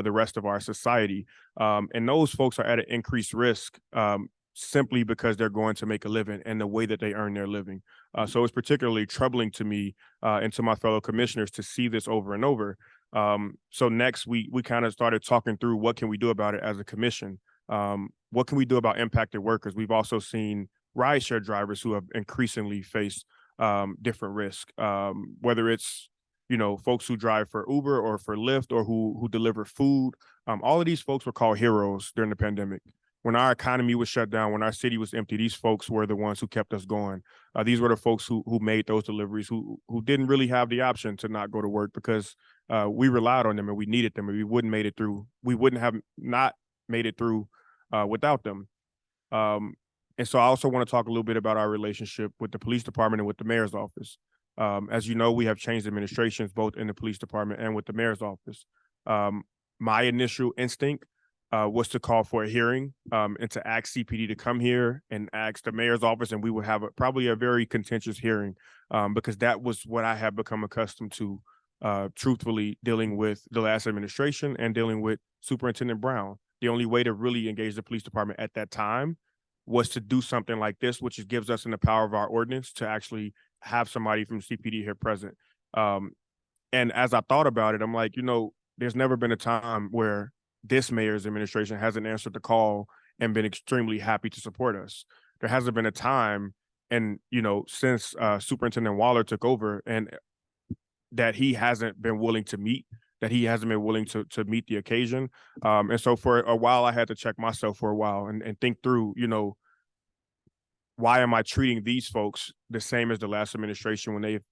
the rest of our society. And those folks are at an increased risk simply because they're going to make a living and the way that they earn their living. So it's particularly troubling to me and to my fellow commissioners to see this over and over. So next, we kind of started talking through what can we do about it as a commission. What can we do about impacted workers? We've also seen rideshare drivers who have increasingly faced different risk, whether it's, folks who drive for Uber or for Lyft or who deliver food. All of these folks were called heroes during the pandemic. When our economy was shut down, when our city was empty, these folks were the ones who kept us going. These were the folks who made those deliveries, who didn't really have the option to not go to work because we relied on them and we needed them, and we wouldn't have not made it through without them. And so I also want to talk a little bit about our relationship with the police department and with the mayor's office. As you know, we have changed administrations both in the police department and with the mayor's office. My initial instinct was to call for a hearing and to ask CPD to come here and ask the mayor's office, and we would have probably a very contentious hearing because that was what I have become accustomed to, truthfully, dealing with the last administration and dealing with Superintendent Brown. The only way to really engage the police department at that time was to do something like this, which gives us in the power of our ordinance to actually have somebody from CPD here present. And as I thought about it, I'm like, there's never been a time where this mayor's administration hasn't answered the call and been extremely happy to support us. There hasn't been a time, and since Superintendent Waller took over, and that he hasn't been willing to meet, that he hasn't been willing to meet the occasion. And so for a while, I had to check myself for a while and think through, why am I treating these folks the same as the last administration when they've,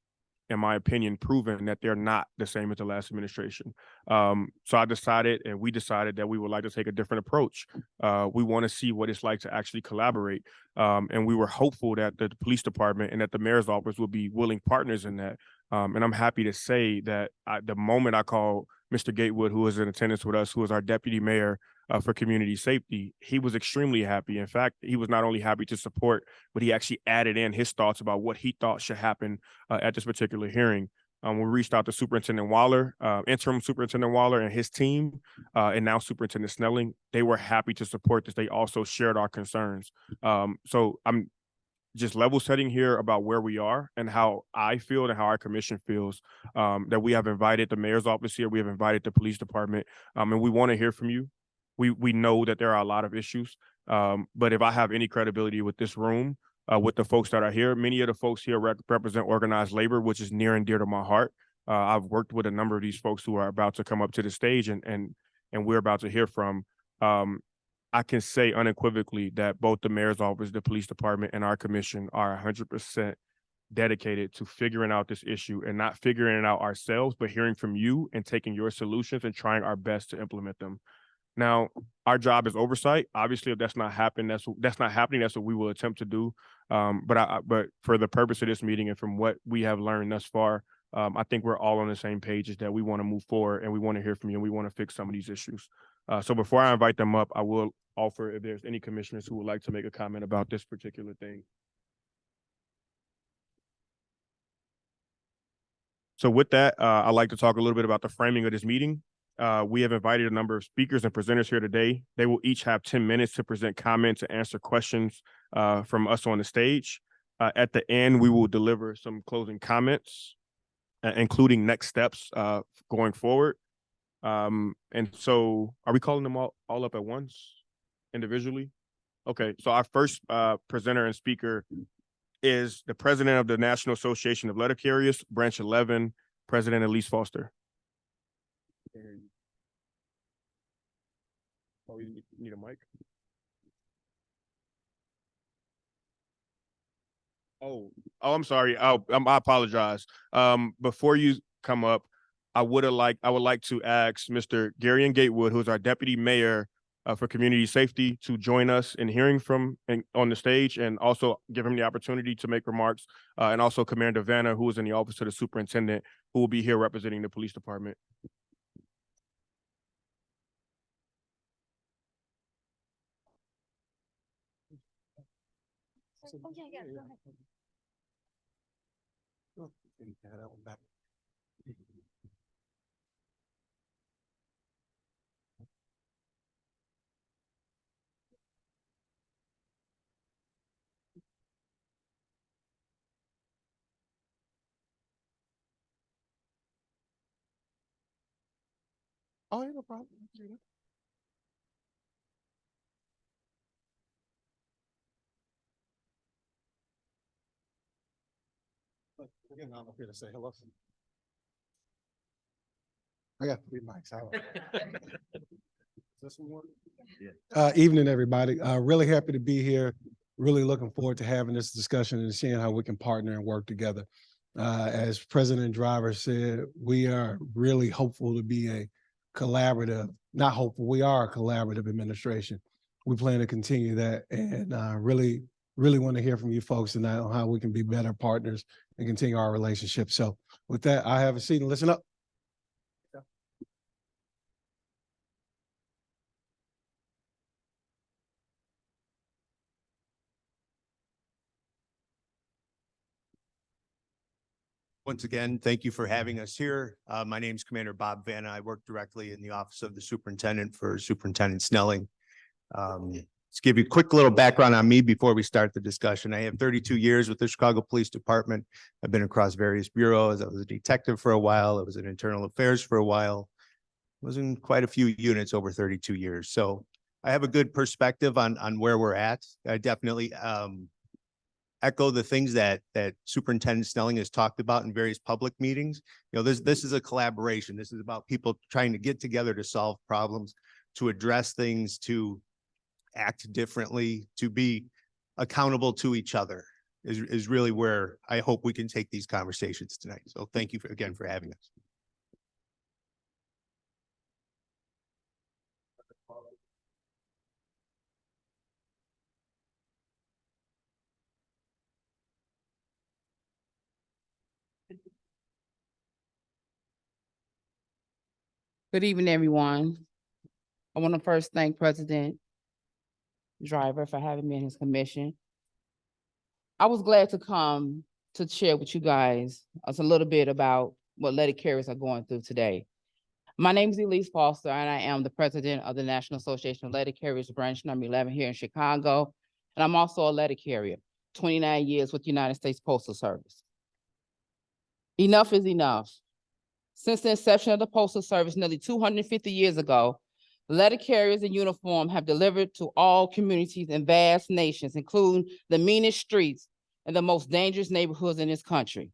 in my opinion, proven that they're not the same as the last administration. So I decided, and we decided, that we would like to take a different approach. We want to see what it's like to actually collaborate. And we were hopeful that the police department and that the mayor's office would be willing partners in that. And I'm happy to say that the moment I called Mr. Gatewood, who was in attendance with us, who was our deputy mayor for community safety, he was extremely happy. In fact, he was not only happy to support, but he actually added in his thoughts about what he thought should happen at this particular hearing. We reached out to Superintendent Waller, interim Superintendent Waller and his team, and now Superintendent Snelling. They were happy to support this. They also shared our concerns. So I'm just level setting here about where we are and how I feel and how our commission feels, that we have invited the mayor's office here. We have invited the police department, and we want to hear from you. We know that there are a lot of issues, but if I have any credibility with this room, with the folks that are here, many of the folks here represent organized labor, which is near and dear to my heart. I've worked with a number of these folks who are about to come up to the stage and we're about to hear from. I can say unequivocally that both the mayor's office, the police department, and our commission are 100% dedicated to figuring out this issue, and not figuring it out ourselves, but hearing from you and taking your solutions and trying our best to implement them. Now, our job is oversight. Obviously, if that's not happening, that's what we will attempt to do. But for the purpose of this meeting and from what we have learned thus far, I think we're all on the same page, is that we want to move forward and we want to hear from you and we want to fix some of these issues. So before I invite them up, I will offer if there's any commissioners who would like to make a comment about this particular thing. So with that, I'd like to talk a little bit about the framing of this meeting. We have invited a number of speakers and presenters here today. They will each have 10 minutes to present comments and answer questions from us on the stage. At the end, we will deliver some closing comments, including next steps going forward. And so are we calling them all up at once individually? Okay, so our first presenter and speaker is the president of the National Association of Letter Carriers, Branch 11, President Elise Foster. Oh, you need a mic? Oh, I'm sorry. I apologize. Before you come up, I would like to ask Mr. Garion Gatewood, who is our deputy mayor for community safety, to join us in hearing from on the stage, and also give him the opportunity to make remarks, and also Commander Vanna, who is in the office of the superintendent, who will be here representing the police department. Oh, yeah, go ahead. Oh, yeah, no problem. Again, I'm here to say hello. I got 3 mics. Evening, everybody. Really happy to be here. Really looking forward to having this discussion and seeing how we can partner and work together. As President Driver said, we are really hopeful to be a collaborative, not hopeful, we are a collaborative administration. We plan to continue that, and really want to hear from you folks tonight on how we can be better partners and continue our relationship. So with that, I have a seat and listen up. Once again, thank you for having us here. My name is Commander Bob Vanna. I work directly in the office of the superintendent for Superintendent Snelling. Let's give you a quick little background on me before we start the discussion. I have 32 years with the Chicago Police Department. I've been across various bureaus. I was a detective for a while. I was in internal affairs for a while. I was in quite a few units over 32 years. So I have a good perspective on where we're at. I definitely echo the things that Superintendent Snelling has talked about in various public meetings. You know, this is a collaboration. This is about people trying to get together to solve problems, to address things, to act differently, to be accountable to each other is really where I hope we can take these conversations tonight. So thank you again for having us. Good evening, everyone. I want to first thank President Driver for having me in his commission. I was glad to come to share with you guys a little bit about what letter carriers are going through today. My name is Elise Foster, and I am the president of the National Association of Letter Carriers, branch number 11 here in Chicago. And I'm also a letter carrier, 29 years with the United States Postal Service. Enough is enough. Since the inception of the Postal Service nearly 250 years ago, letter carriers in uniform have delivered to all communities in vast nations, including the meanest streets and the most dangerous neighborhoods in this country.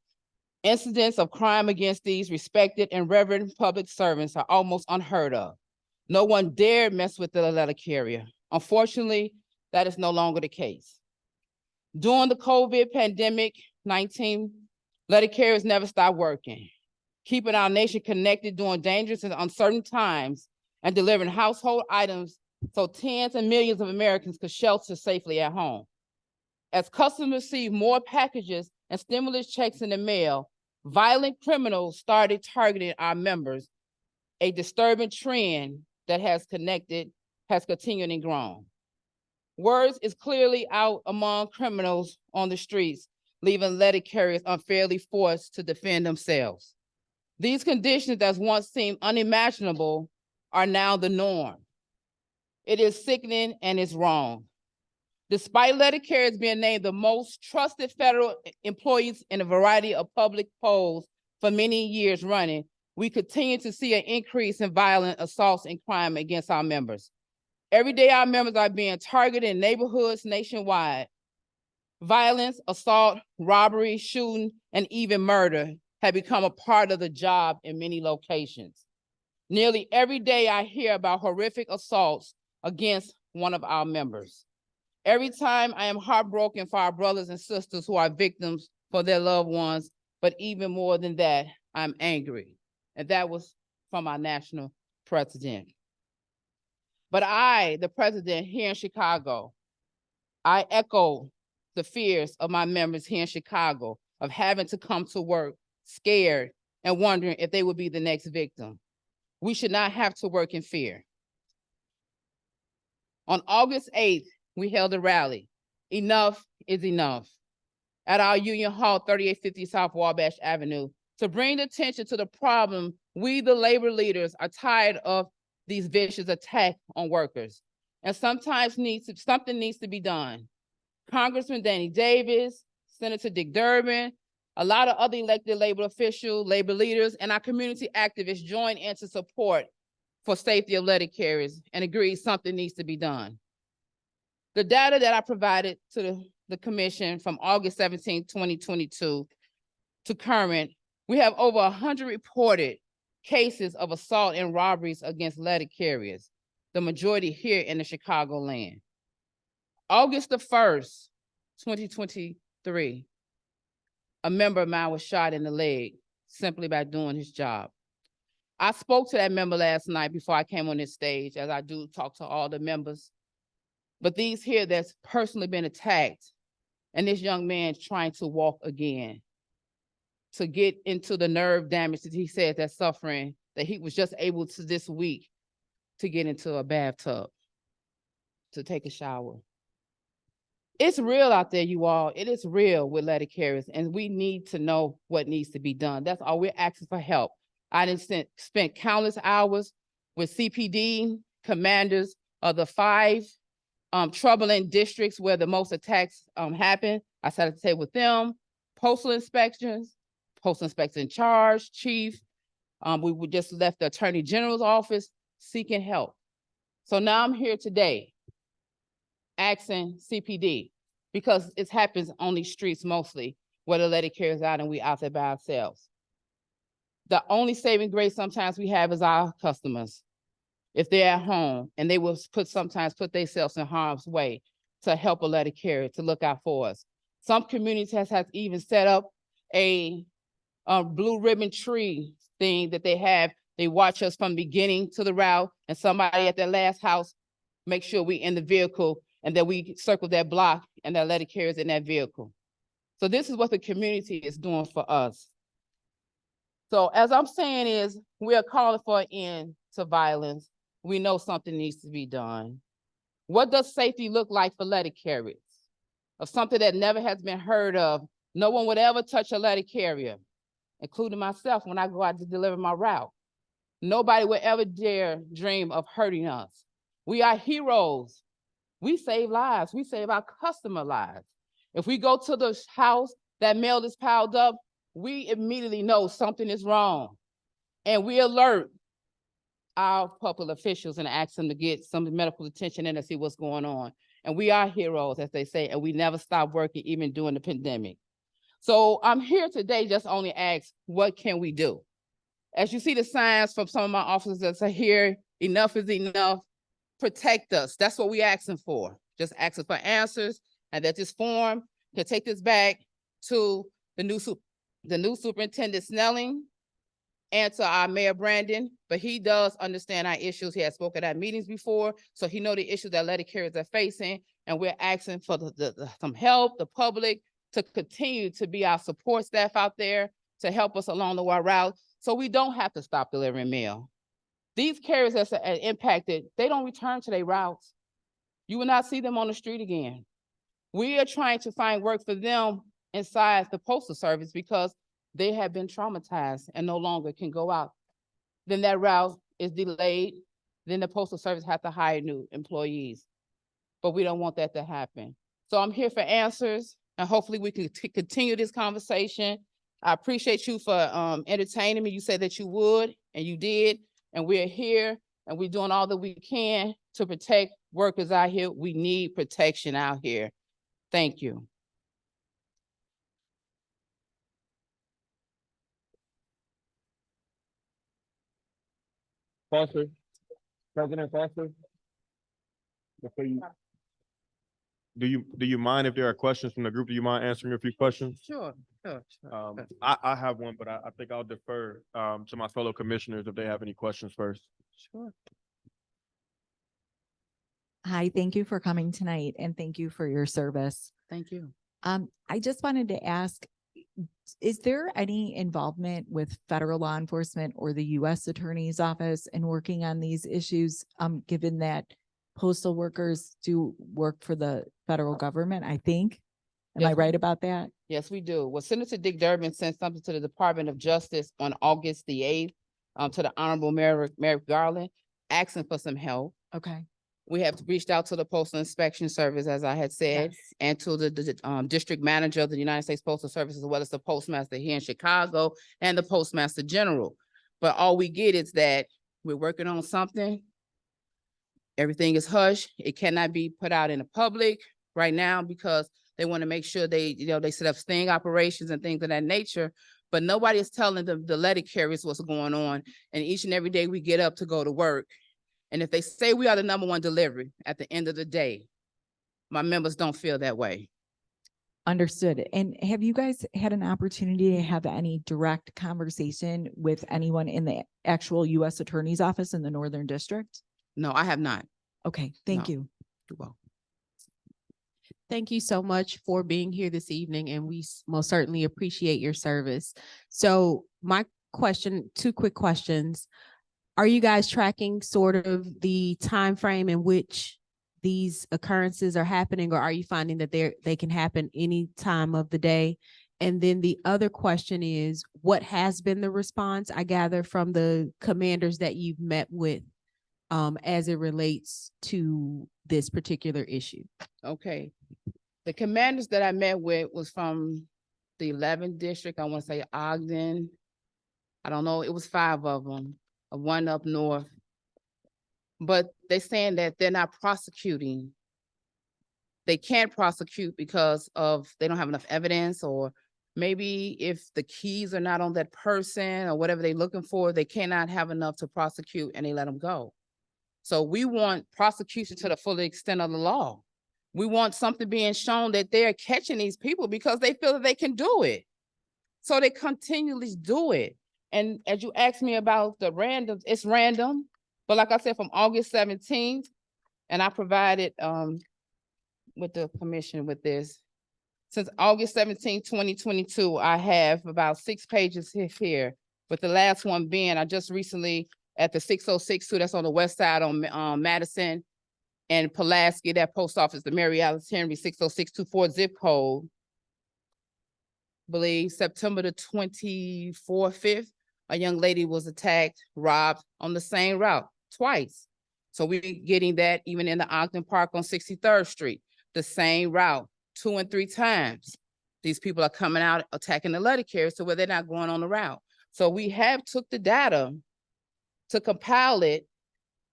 Incidents of crime against these respected and reverend public servants are almost unheard of. No one dared mess with the letter carrier. Unfortunately, that is no longer the case. During the COVID pandemic-19, letter carriers never stopped working, keeping our nation connected during dangerous and uncertain times and delivering household items so tens of millions of Americans could shelter safely at home. As customers received more packages and stimulus checks in the mail, violent criminals started targeting our members, a disturbing trend that has continued and grown. Words is clearly out among criminals on the streets, leaving letter carriers unfairly forced to defend themselves. These conditions that once seemed unimaginable are now the norm. It is sickening and it's wrong. Despite letter carriers being named the most trusted federal employees in a variety of public polls for many years running, we continue to see an increase in violent assaults and crime against our members. Every day, our members are being targeted in neighborhoods nationwide. Violence, assault, robbery, shooting, and even murder have become a part of the job in many locations. Nearly every day, I hear about horrific assaults against one of our members. Every time I am heartbroken for our brothers and sisters who are victims for their loved ones, but even more than that, I'm angry. And that was from our national president. But I, the president here in Chicago, I echo the fears of my members here in Chicago of having to come to work scared and wondering if they would be the next victim. We should not have to work in fear. On August 8th, we held a rally. Enough is enough at our Union Hall, 3850 South Wabash Avenue, to bring attention to the problem. We, the labor leaders, are tired of these vicious attacks on workers. And sometimes something needs to be done. Congressman Danny Davis, Senator Dick Durbin, a lot of other elected labor officials, labor leaders, and our community activists joined in to support for safety of letter carriers and agreed something needs to be done. The data that I provided to the commission from August 17, 2022 to current, we have over 100 reported cases of assault and robberies against letter carriers, the majority here in the Chicagoland. August the 1st, 2023, a member of mine was shot in the leg simply by doing his job. I spoke to that member last night before I came on this stage, as I do talk to all the members. But these here that's personally been attacked, and this young man trying to walk again, to get into the nerve damage that he said that's suffering, that he was just able to this week to get into a bathtub, to take a shower. It's real out there, you all. It is real with letter carriers, and we need to know what needs to be done. That's all we're asking for help. I didn't spend countless hours with CPD commanders of the 5 troubling districts where the most attacks happen. I sat at the table with them, postal inspections in charge, chief. We just left the Attorney General's office seeking help. So now I'm here today asking CPD, because it happens on these streets mostly where the lady carries out and we out there by ourselves. The only saving grace sometimes we have is our customers. If they're at home and they will sometimes put themselves in harm's way to help a letter carrier to look out for us. Some communities has even set up a blue ribbon tree thing that they have. They watch us from beginning to the route, and somebody at their last house make sure we in the vehicle and that we circle that block and that letter carriers in that vehicle. So this is what the community is doing for us. So as I'm saying is, we are calling for an end to violence. We know something needs to be done. What does safety look like for letter carriers? Of something that never has been heard of. No one would ever touch a letter carrier, including myself when I go out to deliver my route. Nobody would ever dare dream of hurting us. We are heroes. We save lives. We save our customer lives. If we go to the house, that mail is piled up, we immediately know something is wrong. And we alert our public officials and ask them to get some medical attention and to see what's going on. And we are heroes, as they say, and we never stop working even during the pandemic. So I'm here today just only ask, what can we do? As you see the signs from some of my officers that say here, enough is enough, protect us. That's what we're asking for. Just asking for answers, and that this form can take this back to the new superintendent Snelling and to our Mayor Brandon, but he does understand our issues. He has spoken at meetings before, so he knows the issues that letter carriers are facing, and we're asking for some help, the public, to continue to be our support staff out there to help us along the route so we don't have to stop delivering mail. These carriers that are impacted, they don't return to their routes. You will not see them on the street again. We are trying to find work for them inside the Postal Service because they have been traumatized and no longer can go out. Then that route is delayed. Then the Postal Service has to hire new employees. But we don't want that to happen. So I'm here for answers, and hopefully we can continue this conversation. I appreciate you for entertaining me. You said that you would, and you did. And we're here, and we're doing all that we can to protect workers out here. We need protection out here. Thank you. Foster, President Foster? Do you mind if there are questions from the group? Do you mind answering a few questions? Sure. I have one, but I think I'll defer to my fellow commissioners if they have any questions first. Sure. Hi, thank you for coming tonight and thank you for your service. Thank you. I just wanted to ask, is there any involvement with federal law enforcement or the U.S. Attorney's Office in working on these issues, given that postal workers do work for the federal government, I think? Am I right about that? Yes, we do. Well, Senator Dick Durbin sent something to the Department of Justice on August the 8th, to the Honorable Merrick Garland, asking for some help. Okay. We have reached out to the Postal Inspection Service, as I had said, and to the district manager of the United States Postal Service, as well as the postmaster here in Chicago and the Postmaster General. But all we get is that we're working on something. Everything is hush. It cannot be put out in the public right now because they want to make sure they set up sting operations and things of that nature. But nobody is telling the letter carriers what's going on. And each and every day we get up to go to work. And if they say we are the #1 delivery, at the end of the day, my members don't feel that way. Understood. And have you guys had an opportunity to have any direct conversation with anyone in the actual U.S. Attorney's Office in the Northern District? No, I have not. Okay, thank you. You're welcome. Thank you so much for being here this evening, and we most certainly appreciate your service. So my question, 2 quick questions. Are you guys tracking sort of the time frame in which these occurrences are happening, or are you finding that they can happen any time of the day? And then the other question is, what has been the response? I gather from the commanders that you've met with as it relates to this particular issue? Okay. The commanders that I met with was from the 11th district. I want to say Ogden. I don't know. It was 5 of them, one up north. But they're saying that they're not prosecuting. They can't prosecute because of they don't have enough evidence, or maybe if the keys are not on that person or whatever they're looking for, they cannot have enough to prosecute and they let them go. So we want prosecution to the full extent of the law. We want something being shown that they're catching these people because they feel that they can do it. So they continually do it. And as you asked me about the random, it's random. But like I said, from August 17th, and I provided with the commission with this. Since August 17, 2022, I have about 6 pages here, with the last one being, I just recently at the 6062, that's on the west side on Madison and Pulaski, that post office, the Mary Alice Henry 60624 zip code. Believe September the 24th, 5th, a young lady was attacked, robbed on the same route twice. So we're getting that even in the Ogden Park on 63rd Street, the same route 2 and 3 times. These people are coming out attacking the letter carriers to where they're not going on the route. So we have took the data to compile it,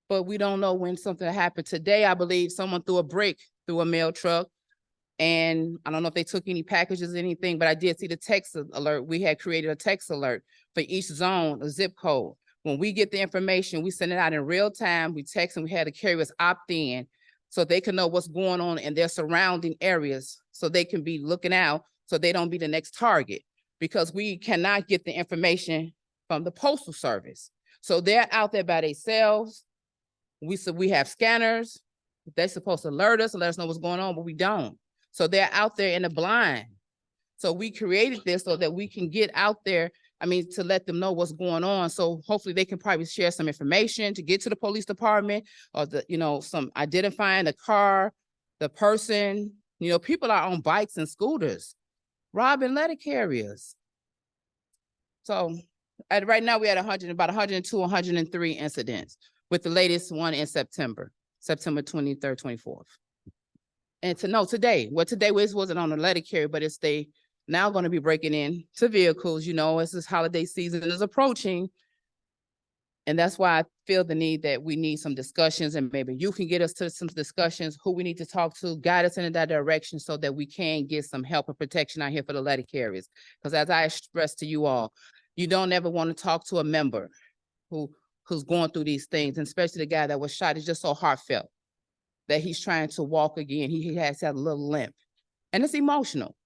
but we don't know when something happened. Today, I believe someone threw a brick through a mail truck, and I don't know if they took any packages or anything, but I did see the text alert. We had created a text alert for each zone, a zip code. When we get the information, we send it out in real time. We text and we had the carriers opt in so they can know what's going on in their surrounding areas, so they can be looking out so they don't be the next target, because we cannot get the information from the Postal Service. So they're out there by themselves. We have scanners. They're supposed to alert us and let us know what's going on, but we don't. So they're out there in the blind. So we created this so that we can get out there, to let them know what's going on. So hopefully they can probably share some information to get to the police department, or some identifying the car, the person. People are on bikes and scooters, robbing letter carriers. So right now we had about 102, 103 incidents, with the latest one in September 23rd, 24th. And today wasn't on a letter carrier, but it's they now going to be breaking in to vehicles, as this holiday season is approaching. And that's why I feel the need that we need some discussions, and maybe you can get us to some discussions, who we need to talk to, guide us in that direction so that we can get some help and protection out here for the letter carriers. Because as I expressed to you all, you don't ever want to talk to a member who's going through these things, and especially the guy that was shot. Is just so heartfelt that he's trying to walk again. He has had a little limp, and it's emotional,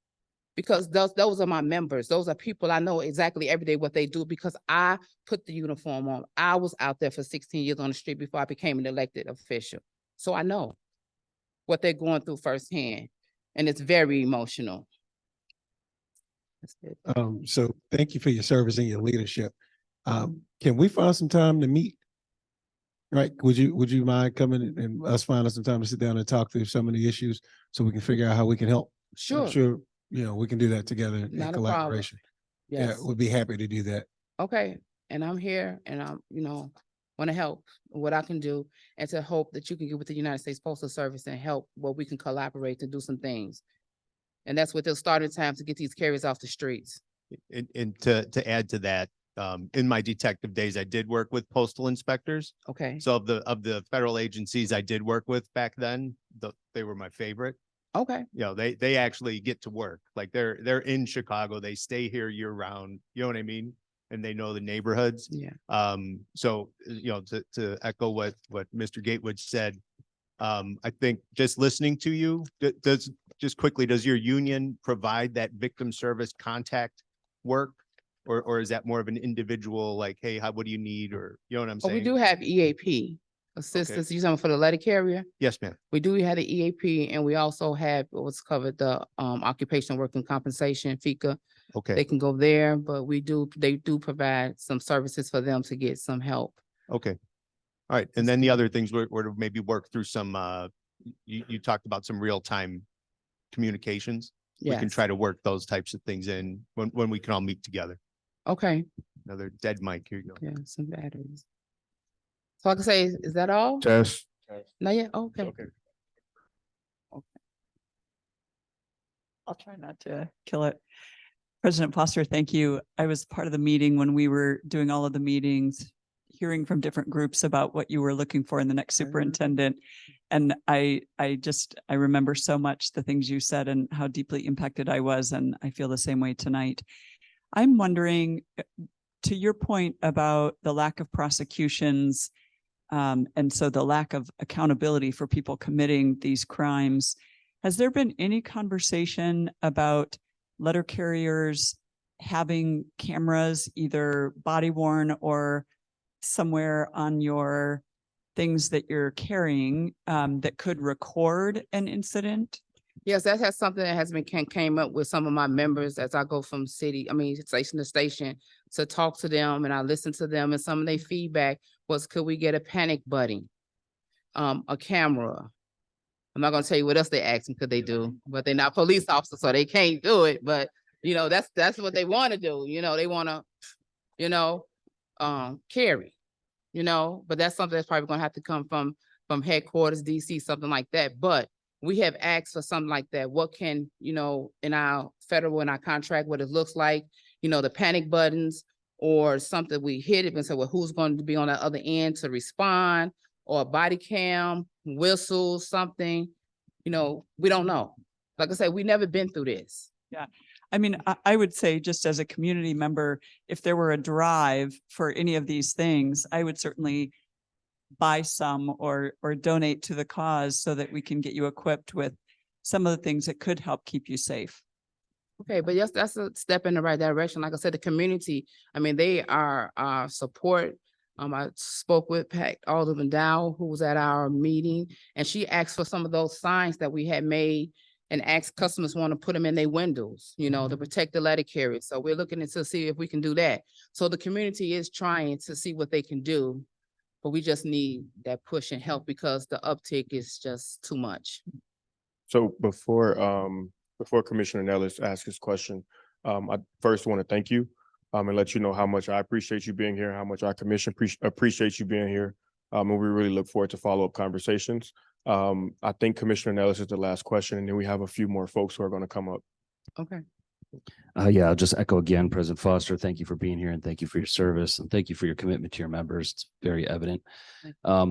because those are my members. Those are people I know exactly every day what they do, because I put the uniform on. I was out there for 16 years on the street before I became an elected official. So I know what they're going through firsthand, and it's very emotional. That's it. So thank you for your service and your leadership. Can we find some time to meet? Right? Would you mind coming and us finding some time to sit down and talk through some of the issues so we can figure out how we can help? Sure. I'm sure, we can do that together in Not a collaboration. problem. Yes. Yeah, we'd be happy to do that. Okay. And I'm here, and I'm, want to help what I can do, and to hope that you can get with the United States Postal Service and help where we can collaborate to do some things. And that's what they'll start in time to get these carriers off the streets. And to add to that, in my detective days, I did work with postal inspectors. Okay. So of the federal agencies I did work with back then, they were my favorite. Okay. They actually get to work. Like they're in Chicago. They stay here year round. You know what I mean? And they know the neighborhoods. Yeah. So, to echo what Mr. Gatewood said, I think just listening to you, does your union provide that victim service contact work? Or is that more of an individual, like, hey, what do you need? Or, you know what I'm saying? We do have EAP assistance. You talking for the letter carrier? Yes, ma'am. We do have the EAP, and we also have what's covered, the occupational working compensation, FICA. Okay. They can go there, but they do provide some services for them to get some help. Okay. All right. And then the other things were to maybe work through some, you talked about some real-time communications. We can Yes. try to work those types of things in when we can all meet together. Okay. Another dead mic. Here you go. Yeah, some batteries. So I can say, is that all? Test. Not yet? Okay. Okay. I'll try not to kill it. President Foster, thank you. I was part of the meeting when we were doing all of the meetings, hearing from different groups about what you were looking for in the next superintendent. And I remember so much the things you said and how deeply impacted I was, and I feel the same way tonight. I'm wondering, to your point about the lack of prosecutions, and so the lack of accountability for people committing these crimes, has there been any conversation about letter carriers having cameras, either body worn or somewhere on your things that you're carrying, that could record an incident? Yes, that has something that has been came up with some of my members as I go from station to station to talk to them, and I listen to them, and some of their feedback was, could we get a panic button, a camera? I'm not gonna tell you what else they asked me, could they do, but they're not police officers, so they can't do it. But that's what they want to do. They want to, carry. But that's something that's probably gonna have to come from headquarters, DC, something like that. But we have asked for something like that. What can, in our federal, in our contract, what it looks like, the panic buttons or something, we hit it and say, well, who's going to be on the other end to respond, or a body cam, whistle, something, we don't know. Like I said, we never been through this. Yeah. I mean, I would say, just as a community member, if there were a drive for any of these things, I would certainly buy some or donate to the cause so that we can get you equipped with some of the things that could help keep you safe. Okay, but yes, that's a step in the right direction. Like I said, the community, I mean, they are our support. I spoke with Pat Alderman Dow, who was at our meeting, and she asked for some of those signs that we had made and asked customers want to put them in their windows, to protect the letter carriers. So we're looking to see if we can do that. So the community is trying to see what they can do, but we just need that push and help because the uptick is just too much. So before Commissioner Nellis asks his question, I first want to thank you and let you know how much I appreciate you being here, how much our commission appreciates you being here. And we really look forward to follow-up conversations. I think Commissioner Nellis is the last question, and then we have a few more folks who are going to come up. Okay. Yeah, I'll just echo again, President Foster, thank you for being here and thank you for your service and thank you for your commitment to your members. It's very evident. As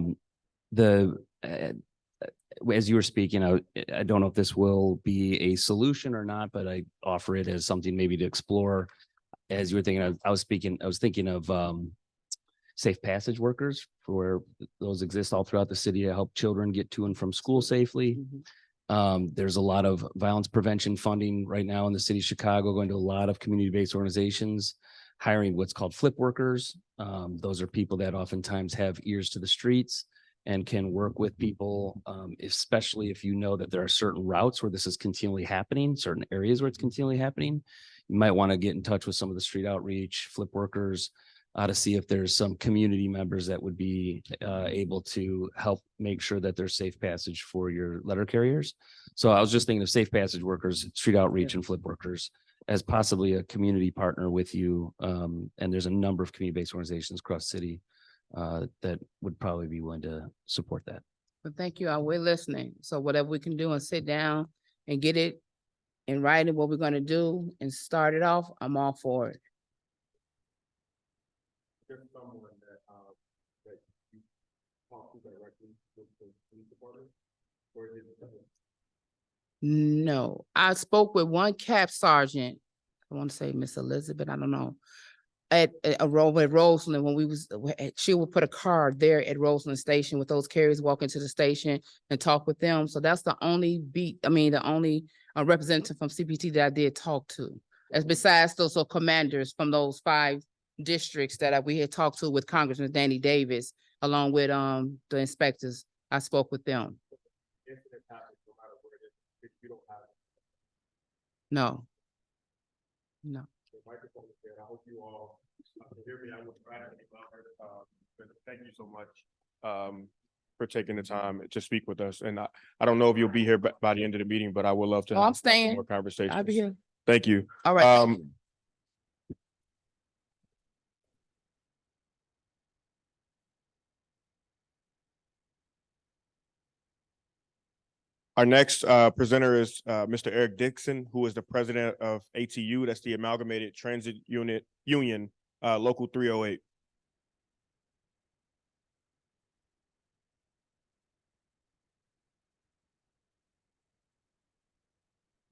you were speaking, I don't know if this will be a solution or not, but I offer it as something maybe to explore. As you were thinking, I was thinking of safe passage workers, for those exist all throughout the city to help children get to and from school safely. There's a lot of violence prevention funding right now in the city of Chicago, going to a lot of community-based organizations, hiring what's called flip workers. Those are people that oftentimes have ears to the streets and can work with people, especially if you know that there are certain routes where this is continually happening, certain areas where it's continually happening. You might want to get in touch with some of the street outreach flip workers to see if there's some community members that would be able to help make sure that there's safe passage for your letter carriers. So I was just thinking of safe passage workers, street outreach and flip workers as possibly a community partner with you. And there's a number of community-based organizations across the city that would probably be willing to support that. But thank you. We're listening. So whatever we can do and sit down and get it in writing, what we're going to do and start it off, I'm all for it. There's someone that you talk to directly with the police department, or is it? No, I spoke with one cap sergeant. I want to say Miss Elizabeth, I don't know. At Roseland, when she would put a car there at Roseland Station with those carriers, walk into the station and talk with them. So that's the only the only representative from CPT that I did talk to. As besides those commanders from those 5 districts that we had talked to with Congressman Danny Davis, along with the inspectors, I spoke with them. No. I hope you all hear me. I would try to be louder. Thank you so much for taking the time to speak with us. And I don't know if you'll be here by the end of the meeting, but I would love to I'm have staying. more conversations. I'll be here. Thank you. All right. Our next presenter is Mr. Eric Dixon, who is the president of ATU, that's the Amalgamated Transit Union, Local 308.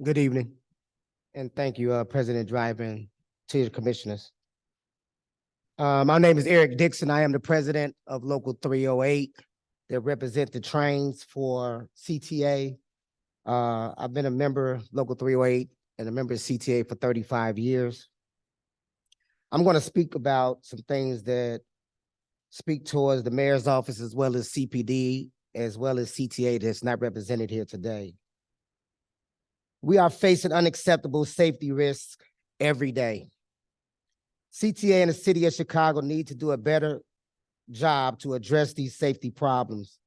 Good evening, and thank you, President Driver, and to your commissioners. My name is Eric Dixon. I am the president of Local 308 that represent the trains for CTA. I've been a member of Local 308 and a member of CTA for 35 years. I'm going to speak about some things that speak towards the mayor's office as well as CPD, as well as CTA that's not represented here today. We are facing unacceptable safety risks every day. CTA and the city of Chicago need to do a better job to address these safety problems.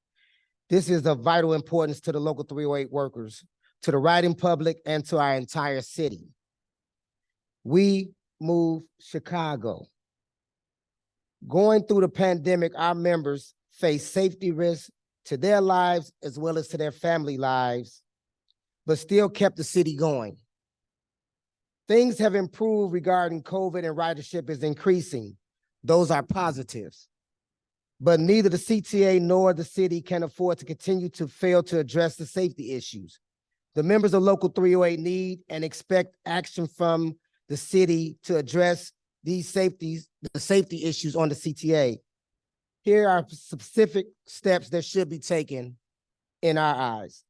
This is of vital importance to the Local 308 workers, to the riding public, and to our entire city. We move Chicago. Going through the pandemic, our members face safety risks to their lives as well as to their family lives, but still kept the city going. Things have improved regarding COVID, and ridership is increasing. Those are positives. But neither the CTA nor the city can afford to continue to fail to address the safety issues. The members of Local 308 need and expect action from the city to address the safety issues on the CTA. Here are specific steps that should be taken in our eyes.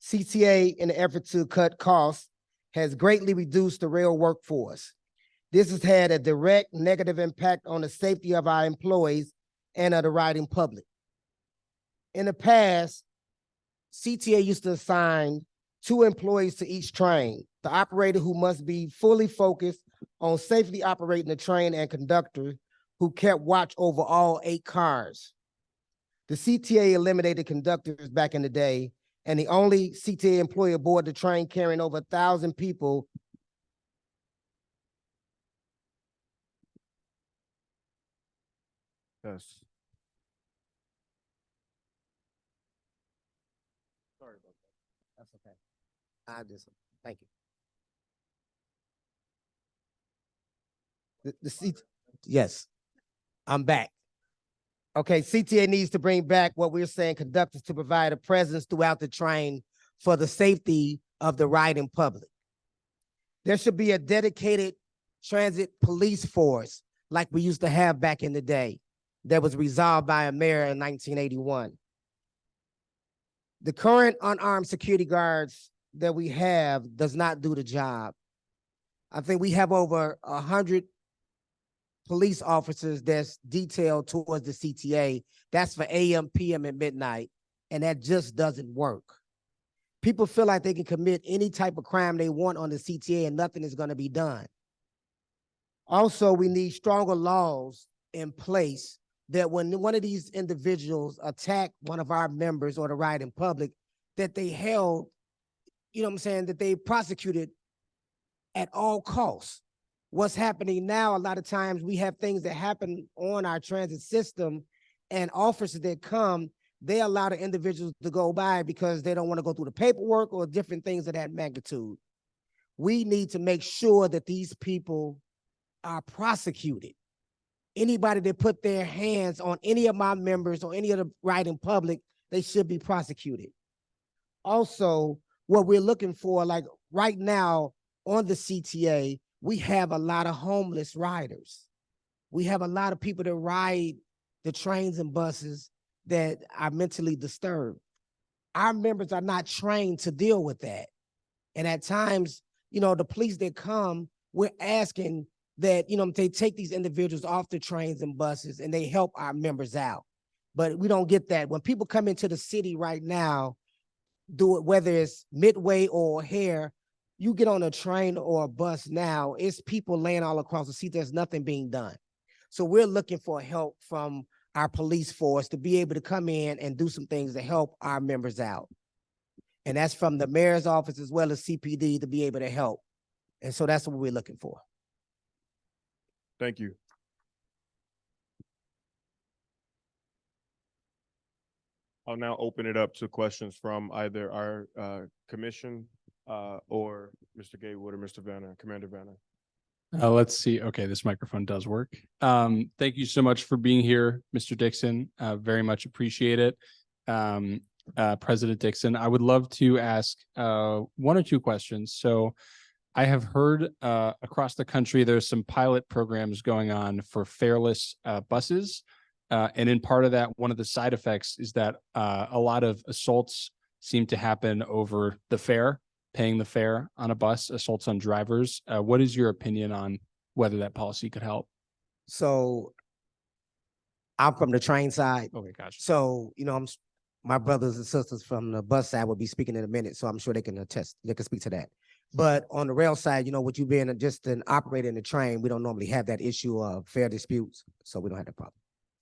CTA, in the effort to cut costs, has greatly reduced the rail workforce. This has had a direct negative impact on the safety of our employees and of the riding public. In the past, CTA used to assign 2 employees to each train, the operator who must be fully focused on safely operating the train and conductor who kept watch over all 8 cars. The CTA eliminated conductors back in the day, and the only CTA employee aboard the train carrying over 1,000 people Yes. Sorry about that. That's okay. Thank you. Yes, I'm back. Okay, CTA needs to bring back what we're saying, conductors to provide a presence throughout the train for the safety of the riding public. There should be a dedicated transit police force like we used to have back in the day that was resolved by a mayor in 1981. The current unarmed security guards that we have does not do the job. I think we have over 100 police officers that's detailed towards the CTA. That's for AM, PM, and midnight, and that just doesn't work. People feel like they can commit any type of crime they want on the CTA and nothing is going to be done. Also, we need stronger laws in place that when one of these individuals attack one of our members or the riding public, that they held, you know what I'm saying, that they prosecuted at all costs. What's happening now, a lot of times we have things that happen on our transit system, and officers that come, they allow the individuals to go by because they don't want to go through the paperwork or different things of that magnitude. We need to make sure that these people are prosecuted. Anybody that put their hands on any of my members or any of the riding public, they should be prosecuted. Also, what we're looking for, like right now on the CTA, we have a lot of homeless riders. We have a lot of people that ride the trains and buses that are mentally disturbed. Our members are not trained to deal with that. And at times, you know, the police that come, we're asking that, you know, they take these individuals off the trains and buses and they help our members out. But we don't get that. When people come into the city right now, do it, whether it's Midway or O'Hare, you get on a train or a bus now, it's people laying all across the seat. There's nothing being done. So we're looking for help from our police force to be able to come in and do some things to help our members out. And that's from the mayor's office as well as CPD to be able to help. And so that's what we're looking for. Thank you. I'll now open it up to questions from either our commission or Mr. Gaywood or Mr. Vanna, Commander Vanna. Let's see. Okay, this microphone does work. Thank you so much for being here, Mr. Dixon. Very much appreciate it. President Dixon, I would love to ask one or two questions. So I have heard across the country, there's some pilot programs going on for fareless buses. And in part of that, one of the side effects is that a lot of assaults seem to happen over the fare, paying the fare on a bus, assaults on drivers. What is your opinion on whether that policy could help? So I'm from the train side. Okay, gotcha. So, my brothers and sisters from the bus side will be speaking in a minute, so I'm sure they can attest, they can speak to that. But on the rail side, with you being just an operator in the train, we don't normally have that issue of fare disputes, so we don't have that problem.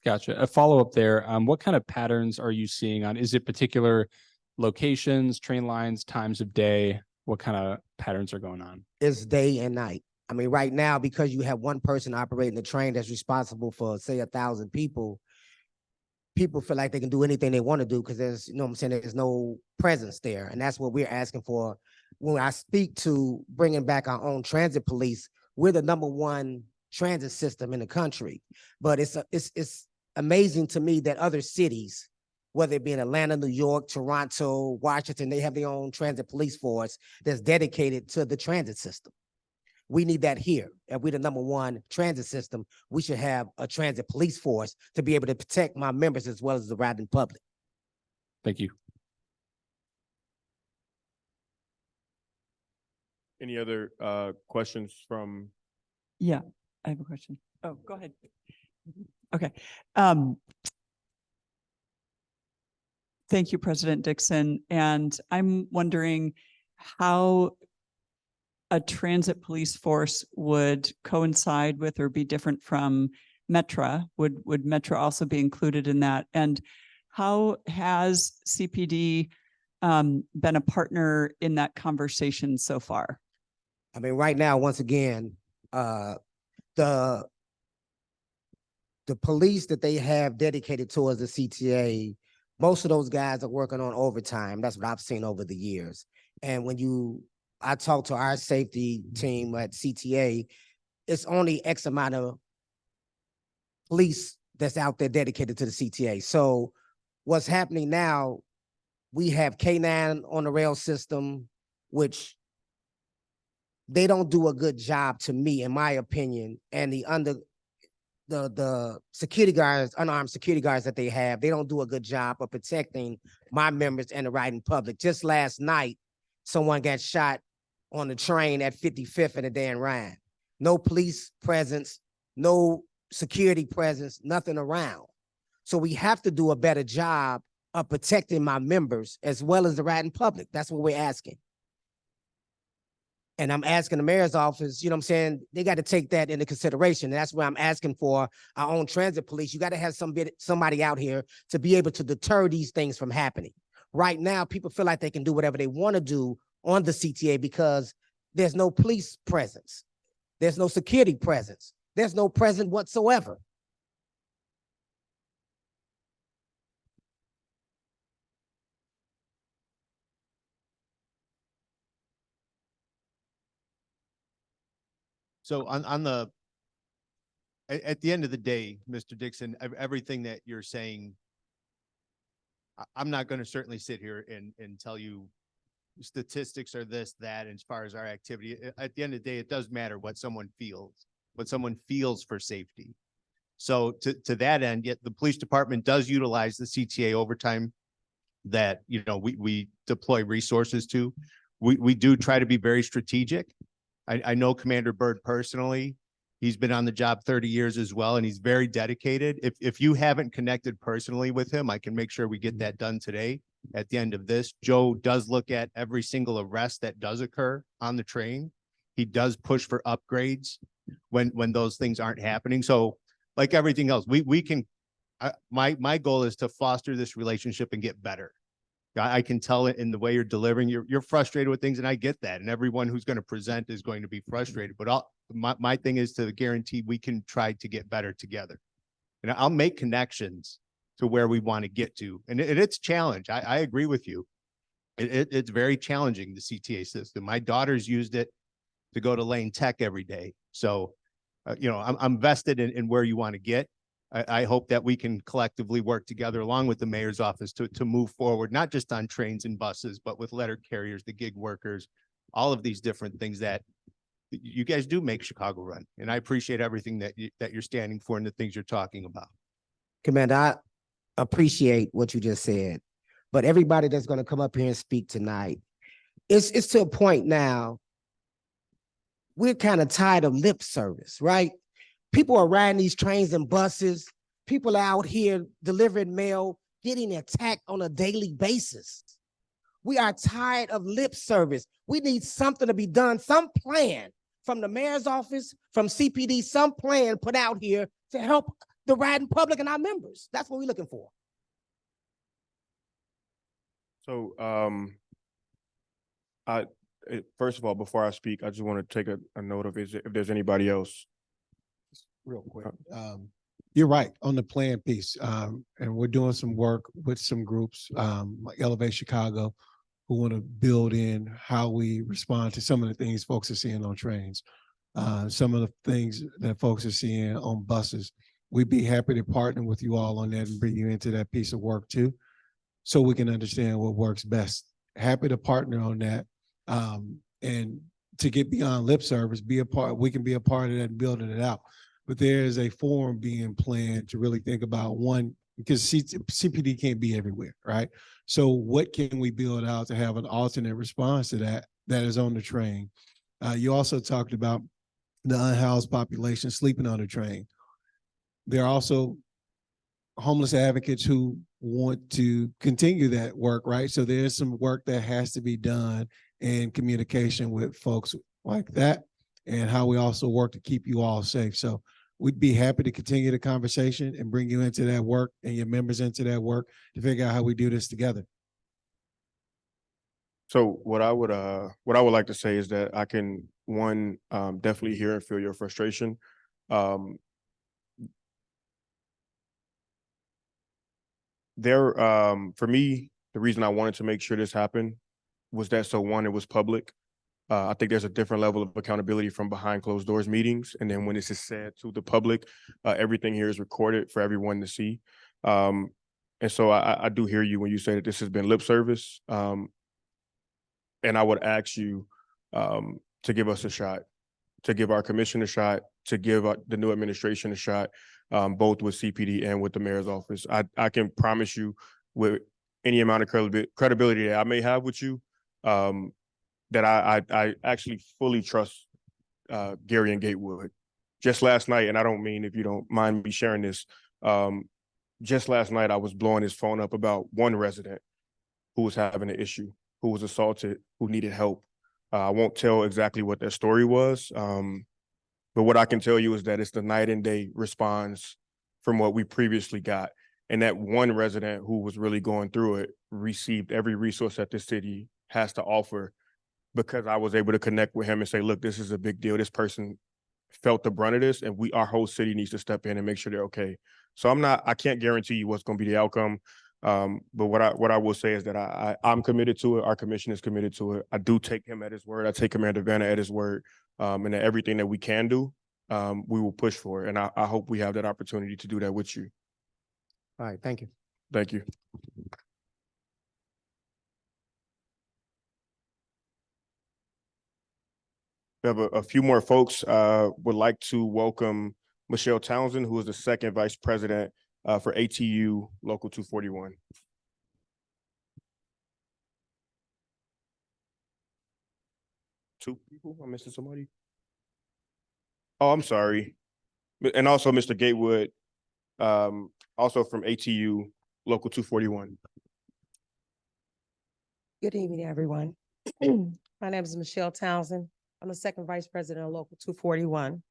Gotcha. A follow-up there. What kind of patterns are you seeing on, is it particular locations, train lines, times of day? What kind of patterns are going on? It's day and night. I mean, right now, because you have one person operating the train that's responsible for, say, 1,000 people, people feel like they can do anything they want to do because there's, there's no presence there. And that's what we're asking for. When I speak to bringing back our own transit police, we're the #1 transit system in the country. But it's amazing to me that other cities, whether it be in Atlanta, New York, Toronto, Washington, they have their own transit police force that's dedicated to the transit system. We need that here. If we're the #1 transit system, we should have a transit police force to be able to protect my members as well as the riding public. Thank you. Any other questions from? Yeah, I have a question. Oh, go ahead. Okay. Thank you, President Dixon. And I'm wondering how a transit police force would coincide with or be different from Metra. Would Metra also be included in that? And how has CPD been a partner in that conversation so far? I mean, right now, once again, the police that they have dedicated towards the CTA, most of those guys are working on overtime. That's what I've seen over the years. And when I talk to our safety team at CTA, it's only X amount of police that's out there dedicated to the CTA. So what's happening now, we have K9 on the rail system, which they don't do a good job, to me, in my opinion, and the security guards, unarmed security guards that they have, they don't do a good job of protecting my members and the riding public. Just last night, someone got shot on the train at 55th and a Dan Ryan. No police presence, no security presence, nothing around. So we have to do a better job of protecting my members as well as the riding public. That's what we're asking. And I'm asking the mayor's office, they got to take that into consideration. And that's why I'm asking for our own transit police. You got to have somebody out here to be able to deter these things from happening. Right now, people feel like they can do whatever they want to do on the CTA because there's no police presence. There's no security presence. There's no presence whatsoever. So at the end of the day, Mr. Dixon, everything that you're saying, I'm not going to certainly sit here and tell you statistics are this, that, as far as our activity. At the end of the day, it does matter what someone feels for safety. So to that end, yet the police department does utilize the CTA overtime that, we deploy resources to. We do try to be very strategic. I know Commander Byrd personally. He's been on the job 30 years as well, and he's very dedicated. If you haven't connected personally with him, I can make sure we get that done today. At the end of this, Joe does look at every single arrest that does occur on the train. He does push for upgrades when those things aren't happening. So like everything else, we can, my goal is to foster this relationship and get better. I can tell it in the way you're delivering. You're frustrated with things, and I get that. And everyone who's going to present is going to be frustrated. But my thing is to guarantee we can try to get better together. And I'll make connections to where we want to get to. And it's challenge. I agree with you. It's very challenging, the CTA system. My daughters used it to go to Lane Tech every day. So, you know, I'm vested in where you want to get. I hope that we can collectively work together along with the mayor's office to move forward, not just on trains and buses, but with letter carriers, the gig workers, all of these different things that you guys do make Chicago run. And I appreciate everything that you're standing for and the things you're talking about. Commander, I appreciate what you just said, but everybody that's going to come up here and speak tonight, it's to a point now, we're kind of tired of lip service, right? People are riding these trains and buses. People are out here delivering mail, getting attacked on a daily basis. We are tired of lip service. We need something to be done, some plan from the mayor's office, from CPD, some plan put out here to help the riding public and our members. That's what we're looking for. So, first of all, before I speak, I just want to take a note of if there's anybody else. Real quick. You're right on the plan piece. And we're doing some work with some groups, like Elevate Chicago, who want to build in how we respond to some of the things folks are seeing on trains. Some of the things that folks are seeing on buses. We'd be happy to partner with you all on that and bring you into that piece of work too, so we can understand what works best. Happy to partner on that. And to get beyond lip service, we can be a part of that and building it out. But there is a forum being planned to really think about one, because CPD can't be everywhere, right? So what can we build out to have an alternate response to that is on the train? You also talked about the unhoused population sleeping on the train. There are also homeless advocates who want to continue that work, right? So there's some work that has to be done in communication with folks like that, and how we also work to keep you all safe. So we'd be happy to continue the conversation and bring you into that work and your members into that work to figure out how we do this together. So what I would like to say is that I can, one, definitely hear and feel your frustration. For me, the reason I wanted to make sure this happened was that, so one, it was public. I think there's a different level of accountability from behind closed doors meetings. And then when this is said to the public, everything here is recorded for everyone to see. And so I do hear you when you say that this has been lip service. And I would ask you to give us a shot, to give our commission a shot, to give the new administration a shot, both with CPD and with the mayor's office. I can promise you, with any amount of credibility that I may have with you, that I actually fully trust Gary and Gatewood. Just last night, and I don't mean, if you don't mind me sharing this, just last night I was blowing his phone up about one resident who was having an issue, who was assaulted, who needed help. I won't tell exactly what their story was, but what I can tell you is that it's the night and day response from what we previously got. And that one resident who was really going through it received every resource that the city has to offer, because I was able to connect with him and say, look, this is a big deal. This person felt the brunt of this, and our whole city needs to step in and make sure they're okay. So I can't guarantee you what's going to be the outcome. But what I will say is that I'm committed to it. Our commission is committed to it. I do take him at his word. I take Commander Vanna at his word, and that everything that we can do, we will push for it. And I hope we have that opportunity to do that with you. All right, thank you. Thank you. We have a few more folks. Would like to welcome Michelle Townsend, who is the second vice president for ATU Local 241. Two people? I'm missing somebody. Oh, I'm sorry. And also Mr. Gatewood, also from ATU Local 241. Good evening, everyone. My name is Michelle Townsend. I'm the second vice president of Local 241.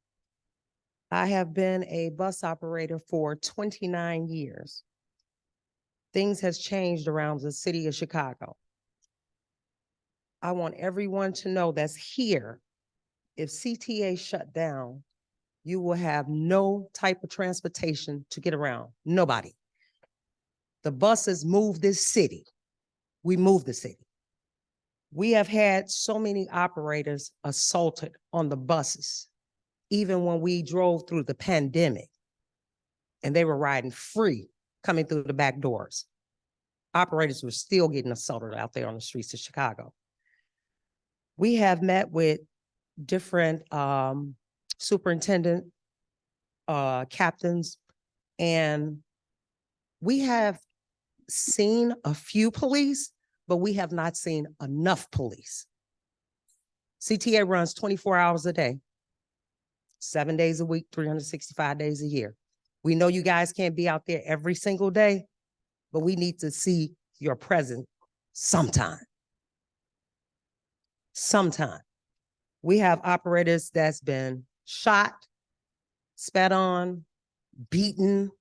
I have been a bus operator for 29 years. Things has changed around the city of Chicago. I want everyone to know that's here. If CTA shut down, you will have no type of transportation to get around. Nobody. The buses move this city. We move the city. We have had so many operators assaulted on the buses, even when we drove through the pandemic and they were riding free coming through the back doors. Operators were still getting assaulted out there on the streets of Chicago. We have met with different superintendent captains, and we have seen a few police, but we have not seen enough police. CTA runs 24 hours a day, 7 days a week, 365 days a year. We know you guys can't be out there every single day, but we need to see your presence sometime. Sometime. We have operators that's been shot, spat on, beaten,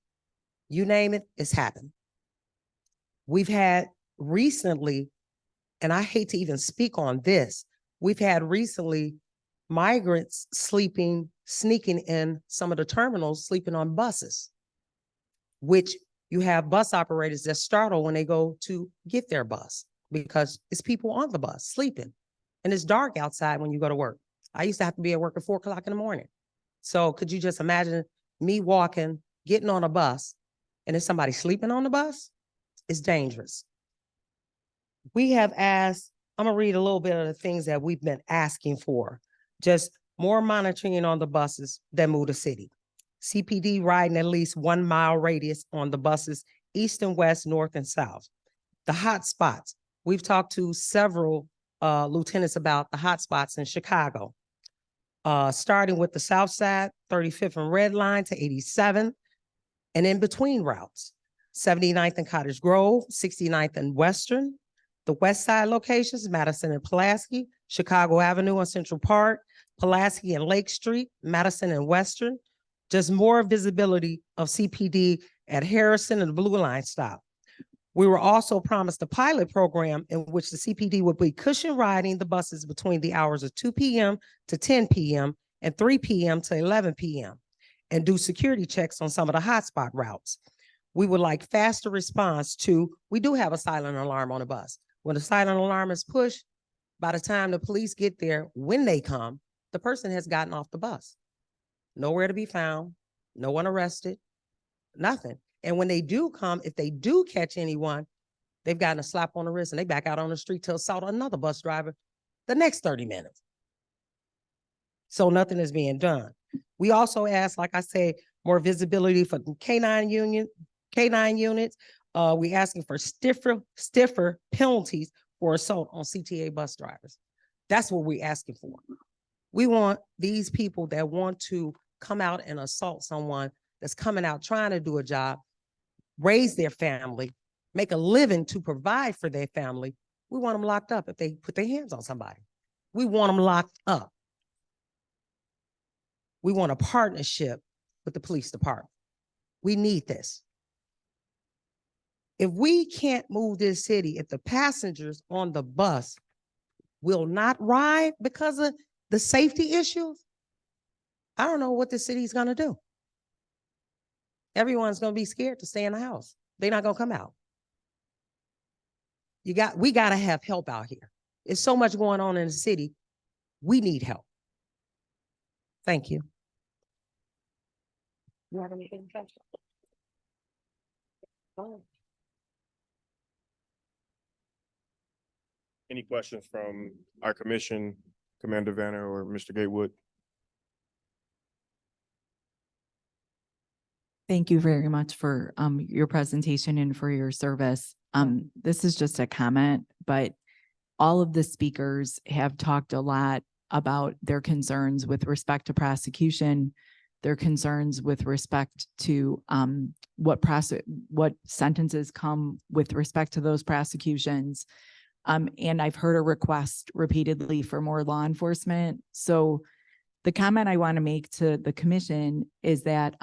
you name it, it's happened. We've had recently, and I hate to even speak on this, we've had recently migrants sneaking in some of the terminals, sleeping on buses, which you have bus operators that startle when they go to get their bus because it's people on the bus sleeping and it's dark outside when you go to work. I used to have to be at work at 4 o'clock in the morning. So could you just imagine me walking, getting on a bus, and there's somebody sleeping on the bus? It's dangerous. We have asked, I'm gonna read a little bit of the things that we've been asking for. Just more monitoring on the buses that move the city. CPD riding at least 1 mile radius on the buses, east and west, north and south. The hot spots. We've talked to several lieutenants about the hot spots in Chicago. Starting with the south side, 35th and Red Line to 87, and in between routes, 79th and Cottage Grove, 69th and Western. The west side locations, Madison and Pulaski, Chicago Avenue and Central Park, Pulaski and Lake Street, Madison and Western. Just more visibility of CPD at Harrison and the Blue Line stop. We were also promised a pilot program in which the CPD would be cushion riding the buses between the hours of 2 p.m. to 10 p.m. and 3 p.m. to 11 p.m. and do security checks on some of the hotspot routes. We would like faster response to, we do have a silent alarm on the bus. When the silent alarm is pushed, by the time the police get there, when they come, the person has gotten off the bus. Nowhere to be found, no one arrested, nothing. And when they do come, if they do catch anyone, they've gotten a slap on the wrist and they back out on the street to assault another bus driver the next 30 minutes. So nothing is being done. We also ask, like I said, more visibility for K9 units. We asking for stiffer penalties for assault on CTA bus drivers. That's what we're asking for. We want these people that want to come out and assault someone that's coming out trying to do a job, raise their family, make a living to provide for their family. We want them locked up if they put their hands on somebody. We want them locked up. We want a partnership with the police department. We need this. If we can't move this city, if the passengers on the bus will not ride because of the safety issues, I don't know what the city's gonna do. Everyone's gonna be scared to stay in the house. They're not gonna come out. We gotta have help out here. There's so much going on in the city. We need help. Thank you. You have anything special? Any questions from our commission, Commander Vanner or Mr. Gatewood? Thank you very much for your presentation and for your service. This is just a comment, but all of the speakers have talked a lot about their concerns with respect to prosecution, their concerns with respect to what sentences come with respect to those prosecutions. And I've heard a request repeatedly for more law enforcement. So the comment I want to make to the commission is that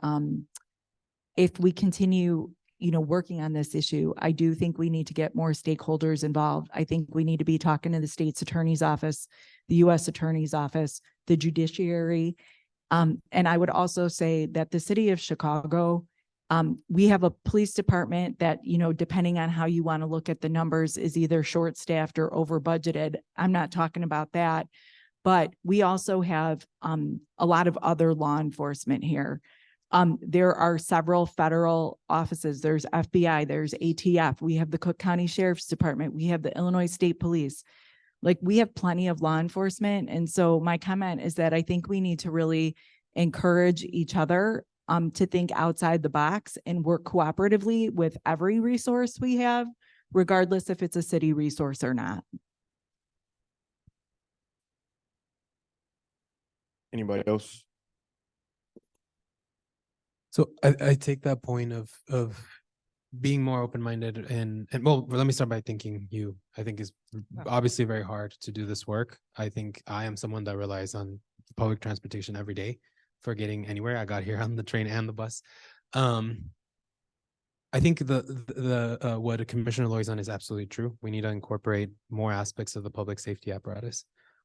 if we continue, working on this issue, I do think we need to get more stakeholders involved. I think we need to be talking to the state's attorney's office, the U.S. attorney's office, the judiciary. And I would also say that the city of Chicago We have a police department that, you know, depending on how you want to look at the numbers, is either short-staffed or over budgeted. I'm not talking about that. But we also have a lot of other law enforcement here. There are several federal offices. There's FBI, there's ATF. We have the Cook County Sheriff's Department. We have the Illinois State Police. Like, we have plenty of law enforcement. And so my comment is that I think we need to really encourage each other to think outside the box and work cooperatively with every resource we have, regardless if it's a city resource or not. Anybody else? So I take that point of being more open-minded and well, let me start by thanking you. I think it's obviously very hard to do this work. I think I am someone that relies on public transportation every day for getting anywhere. I got here on the train and the bus. I think what Commissioner Loizon is absolutely true. We need to incorporate more aspects of the public safety apparatus.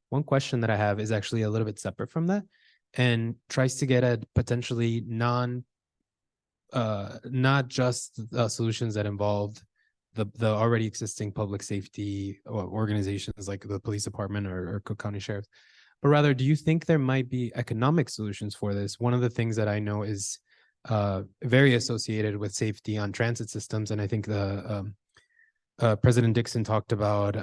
One question that I have is actually a little bit separate from that and tries to get at potentially not just solutions that involved the already existing public safety organizations like the police department or Cook County Sheriff, but rather, do you think there might be economic solutions for this? One of the things that I know is very associated with safety on transit systems, and I think President Dixon talked about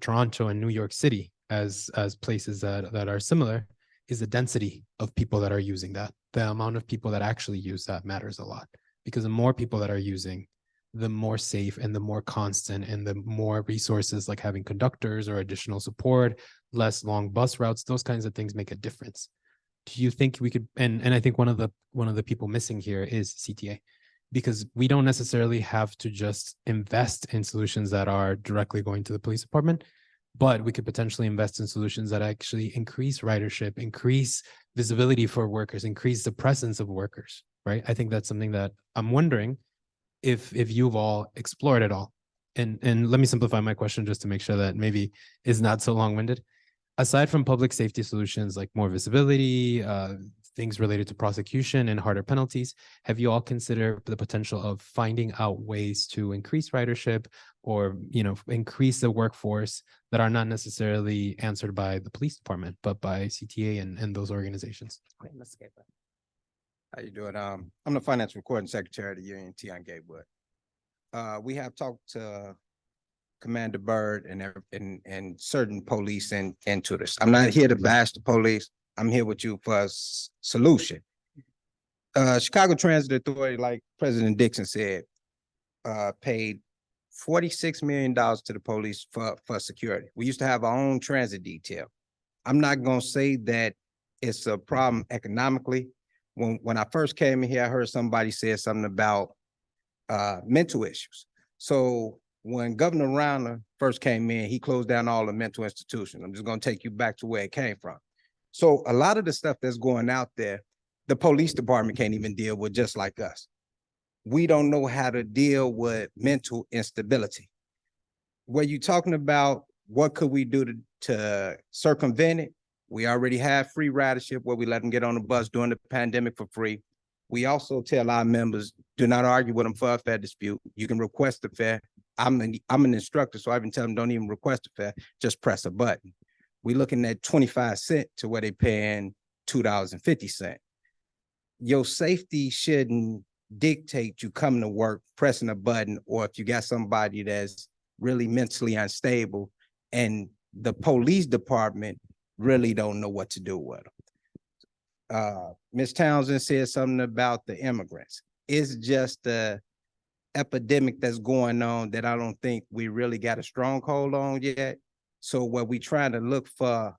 Toronto and New York City as places that are similar, is the density of people that are using that. The amount of people that actually use that matters a lot, because the more people that are using, the more safe and the more constant and the more resources like having conductors or additional support, less long bus routes, those kinds of things make a difference. Do you think we could, and I think one of the people missing here is CTA, because we don't necessarily have to just invest in solutions that are directly going to the police department, but we could potentially invest in solutions that actually increase ridership, increase visibility for workers, increase the presence of workers, right? I think that's something that I'm wondering if you've all explored at all. And let me simplify my question just to make sure that maybe it's not so long-winded. Aside from public safety solutions like more visibility, things related to prosecution and harder penalties, have you all considered the potential of finding out ways to increase ridership or, you know, increase the workforce that are not necessarily answered by the police department, but by CTA and those organizations? How you doing? I'm the finance recording secretary of the UNT on Gatewood. We have talked to Commander Byrd and certain police into this. I'm not here to bash the police. I'm here with you for a solution. Chicago Transit Authority, like President Dixon said, paid $46 million to the police for security. We used to have our own transit detail. I'm not gonna say that it's a problem economically. When I first came in here, I heard somebody say something about mental issues. So when Governor Rauner first came in, he closed down all the mental institutions. I'm just gonna take you back to where it came from. So a lot of the stuff that's going out there, the police department can't even deal with, just like us. We don't know how to deal with mental instability. What you talking about, what could we do to circumvent it? We already have free ridership where we let them get on the bus during the pandemic for free. We also tell our members, do not argue with them for a fare dispute. You can request a fare. I'm an instructor, so I even tell them don't even request a fare, just press a button. We're looking at 25 cents to where they paying $2.50. Your safety shouldn't dictate you coming to work, pressing a button, or if you got somebody that's really mentally unstable and the police department really don't know what to do with them. Ms. Townsend said something about the immigrants. It's just the epidemic that's going on that I don't think we really got a stronghold on yet. So what we trying to look for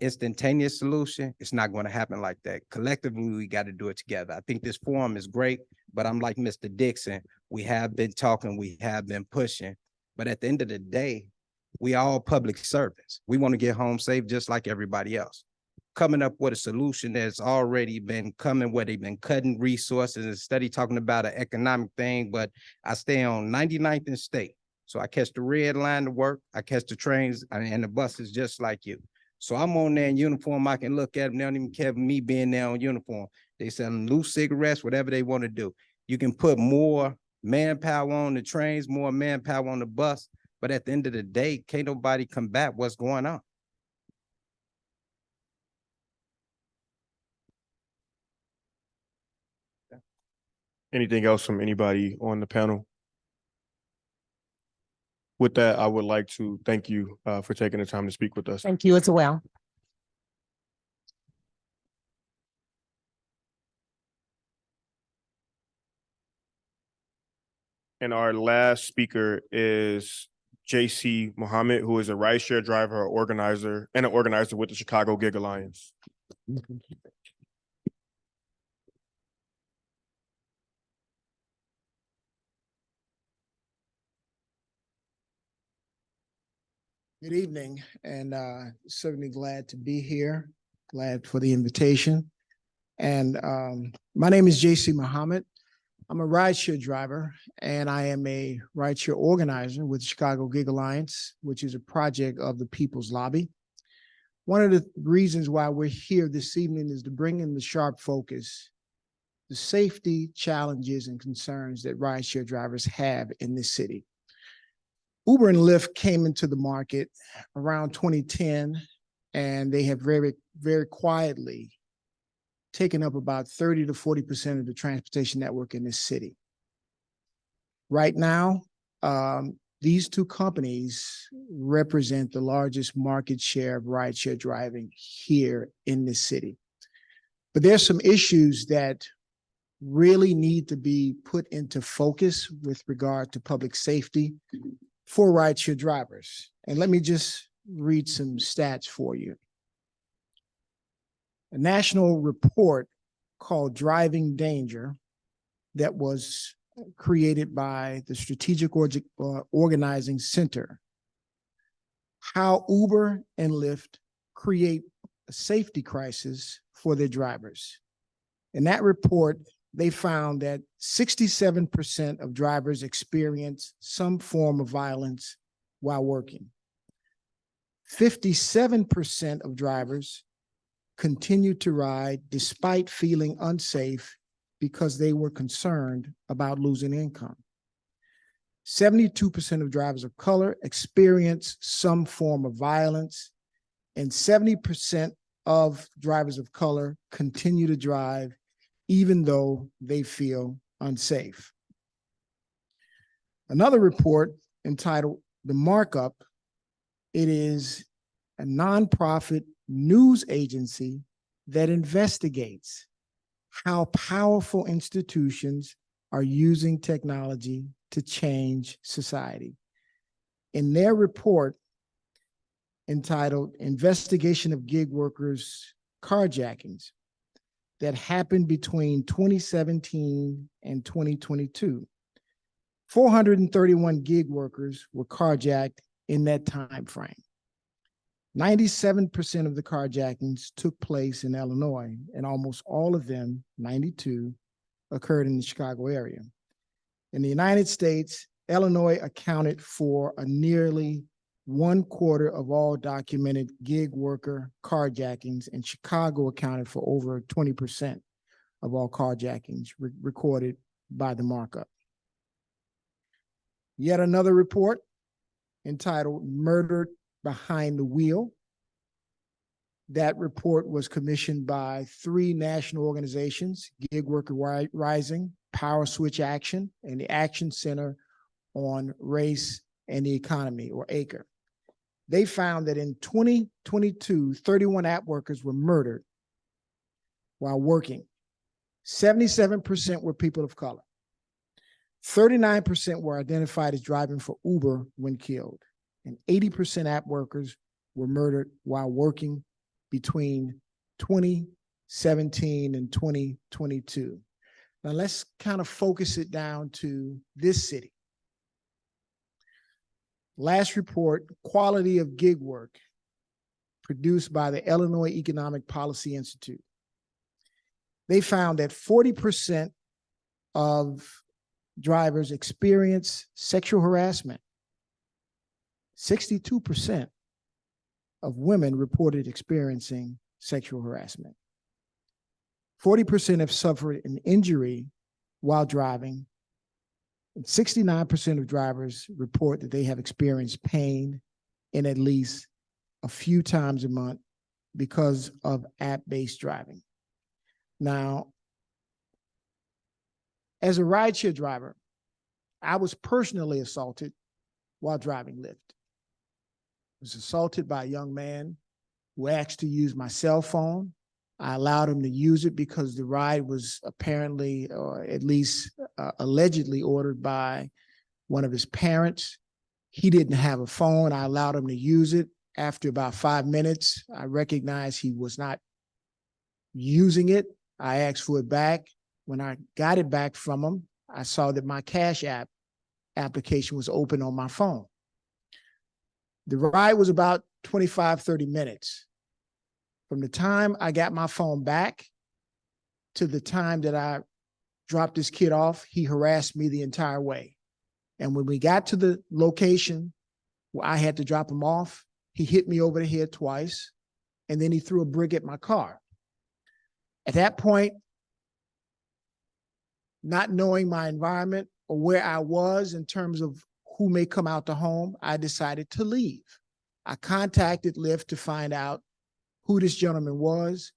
instantaneous solution, it's not going to happen like that. Collectively, we got to do it together. I think this forum is great, but I'm like Mr. Dixon. We have been talking, we have been pushing, but at the end of the day, we all public servants. We want to get home safe just like everybody else. Coming up with a solution that's already been coming where they've been cutting resources and study talking about an economic thing, but I stay on 99th and State. So I catch the red line to work, I catch the trains and the buses just like you. So I'm on there in uniform, I can look at them, they don't even care me being there on uniform. They selling loose cigarettes, whatever they want to do. You can put more manpower on the trains, more manpower on the bus, but at the end of the day, can't nobody combat what's going on. Anything else from anybody on the panel? With that, I would like to thank you for taking the time to speak with us. Thank you as well. And our last speaker is JC Mohammed, who is a rideshare driver, organizer, and an organizer with the Chicago Gig Alliance. Good evening, and certainly glad to be here. Glad for the invitation. And my name is JC Muhammad. I'm a rideshare driver, and I am a rideshare organizer with the Chicago Gig Alliance, which is a project of the People's Lobby. One of the reasons why we're here this evening is to bring in the sharp focus, the safety challenges and concerns that rideshare drivers have in this city. Uber and Lyft came into the market around 2010, and they have very, very quietly taken up about 30 to 40% of the transportation network in this city. Right now, these two companies represent the largest market share of rideshare driving here in this city. But there's some issues that really need to be put into focus with regard to public safety for rideshare drivers. And let me just read some stats for you. A national report called Driving Danger that was created by the Strategic Organizing Center, how Uber and Lyft create a safety crisis for their drivers. In that report, they found that 67% of drivers experience some form of violence while working. 57% of drivers continue to ride despite feeling unsafe because they were concerned about losing income. 72% of drivers of color experience some form of violence, and 70% of drivers of color continue to drive even though they feel unsafe. Another report entitled The Markup, it is a nonprofit news agency that investigates how powerful institutions are using technology to change society. In their report entitled Investigation of Gig Workers Carjackings, that happened between 2017 and 2022. 431 gig workers were carjacked in that time frame. 97% of the carjackings took place in Illinois, and almost all of them, 92, occurred in the Chicago area. In the United States, Illinois accounted for a nearly 1/4 of all documented gig worker carjackings, and Chicago accounted for over 20% of all carjackings recorded by the markup. Yet another report entitled Murdered Behind the Wheel. That report was commissioned by 3 national organizations, Gig Worker Rising, Power Switch Action, and the Action Center on Race and the Economy, or ACRE. They found that in 2022, 31 app workers were murdered while working. 77% were people of color. 39% were identified as driving for Uber when killed, and 80% app workers were murdered while working between 2017 and 2022. Now let's kind of focus it down to this city. Last report, Quality of Gig Work, produced by the Illinois Economic Policy Institute. They found that 40% of drivers experience sexual harassment. 62% of women reported experiencing sexual harassment. 40% have suffered an injury while driving. And 69% of drivers report that they have experienced pain in at least a few times a month because of app-based driving. Now, as a rideshare driver, I was personally assaulted while driving Lyft. I was assaulted by a young man who asked to use my cell phone. I allowed him to use it because the ride was apparently, or at least allegedly ordered by one of his parents. He didn't have a phone. I allowed him to use it. After about 5 minutes, I recognized he was not using it. I asked for it back. When I got it back from him, I saw that my Cash App application was open on my phone. The ride was about 25, 30 minutes. From the time I got my phone back to the time that I dropped this kid off, he harassed me the entire way. And when we got to the location where I had to drop him off, he hit me over the head twice, and then he threw a brick at my car. At that point, not knowing my environment or where I was in terms of who may come out the home, I decided to leave. I contacted Lyft to find out who this gentleman was.